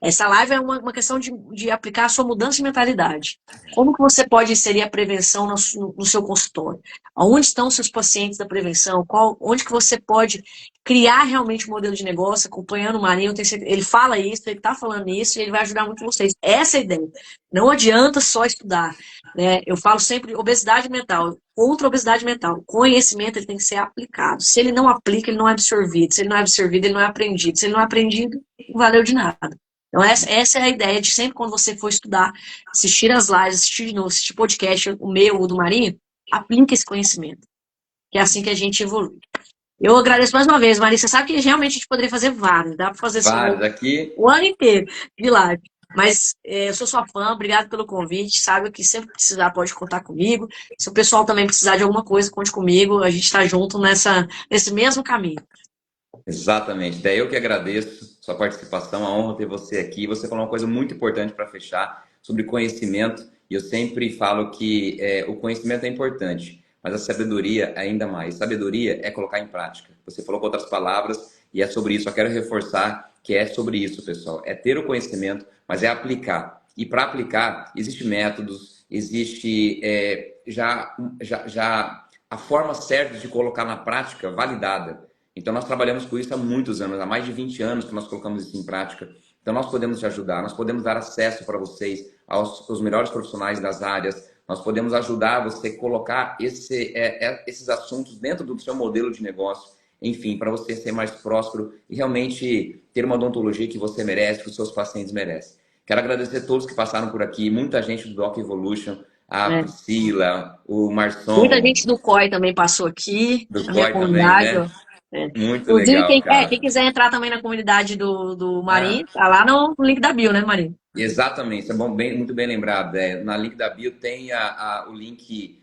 Essa live é uma questão de aplicar a sua mudança de mentalidade. Como que você pode inserir a prevenção no seu consultório? Onde estão os seus pacientes da prevenção? Onde que você pode criar realmente um modelo de negócio, acompanhando o Marinho? Ele fala isso, ele está falando isso, e ele vai ajudar muito vocês. Essa é a ideia. Não adianta só estudar, né? Eu falo sempre obesidade mental, contra a obesidade mental. O conhecimento ele tem que ser aplicado. Se ele não aplica, ele não é absorvido. Se ele não é absorvido, ele não é aprendido. Se ele não é aprendido, não valeu de nada. Então, essa é a ideia de sempre quando você for estudar, assistir as lives, assistir de novo, assistir podcast, o meu, o do Marinho, aplique esse conhecimento. Que é assim que a gente evolui. Eu agradeço mais uma vez, Maria. Você sabe que realmente a gente poderia fazer vários, dá para fazer assim, Vários aqui. o ano inteiro de live. Mas eu sou sua fã, obrigado pelo convite. Sabe que sempre precisar pode contar comigo. Se o pessoal também precisar de alguma coisa, conte comigo. A gente está junto nesse mesmo caminho. Exatamente. Daí eu que agradeço sua participação, a honra ter você aqui. Você falou uma coisa muito importante para fechar sobre conhecimento. E eu sempre falo que o conhecimento é importante, mas a sabedoria ainda mais. Sabedoria é colocar em prática. Você falou com outras palavras e é sobre isso. Eu quero reforçar que é sobre isso, pessoal. É ter o conhecimento, mas é aplicar. E para aplicar, existem métodos, existe já a forma certa de colocar na prática validada. Então, nós trabalhamos com isso há muitos anos, há mais de 20 anos que nós colocamos isso em prática. Então, nós podemos te ajudar, nós podemos dar acesso para vocês aos melhores profissionais das áreas, nós podemos ajudar você a colocar esses assuntos dentro do seu modelo de negócio, enfim, para você ser mais próspero e realmente ter uma odontologia que você merece, que os seus pacientes merecem. Quero agradecer a todos que passaram por aqui, muita gente do Doc Evolution, a Priscila, o Marçom. Muita gente do COI também passou aqui, do na minha COI comunidade. também, né? Muito Inclusive, legal, cara. quem quiser entrar também na comunidade do Marinho, tá lá no link da bio, né, Marinho? Exatamente, isso é muito bem lembrado. Na link da bio tem o link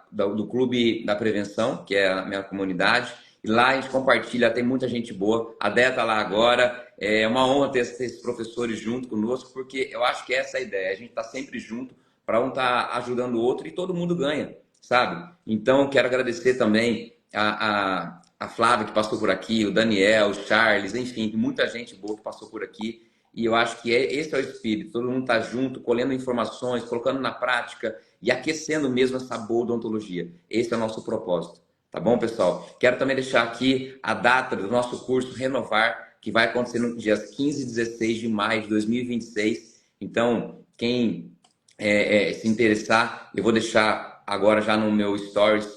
do Clube da Prevenção, que é a minha comunidade. E lá a gente compartilha, tem muita gente boa. A Déia tá lá agora. É uma honra ter esses professores junto conosco, porque eu acho que essa é a ideia. A gente tá sempre junto para um estar ajudando o outro e todo mundo ganha, sabe? Então, quero agradecer também a Flávia, que passou por aqui, o Daniel, o Charles, enfim, muita gente boa que passou por aqui. E eu acho que esse é o espírito. Todo mundo está junto, colhendo informações, colocando na prática e aquecendo mesmo essa boa odontologia. Esse é o nosso propósito. Tá bom, pessoal? Quero também deixar aqui a data do nosso curso Renovar, que vai acontecer nos dias 15 e 16 de maio de 2026. Então, quem se interessar, eu vou deixar agora já no meu stories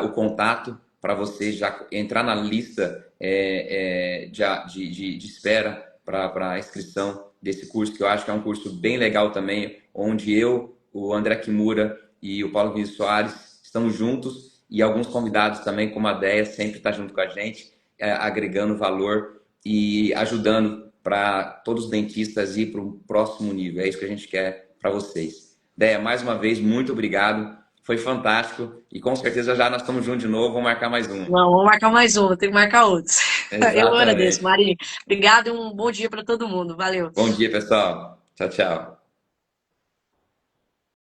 o contato para você já entrar na lista de espera para a inscrição desse curso, que eu acho que é um curso bem legal também, onde eu, o André Kimura e o Paulo Vinícius Soares estamos juntos e alguns convidados também, como a Déia, sempre está junto com a gente, agregando valor e ajudando para todos os dentistas ir para o próximo nível. É isso que a gente quer para vocês. Déia, mais uma vez, muito obrigado. Foi fantástico e com certeza já nós estamos juntos de novo, vamos marcar mais um. Não, vamos marcar mais um, tem que marcar outros. Exatamente. Eu agradeço, Marinho. Obrigado e um bom dia para todo mundo. Valeu. Bom dia, pessoal. Tchau, tchau.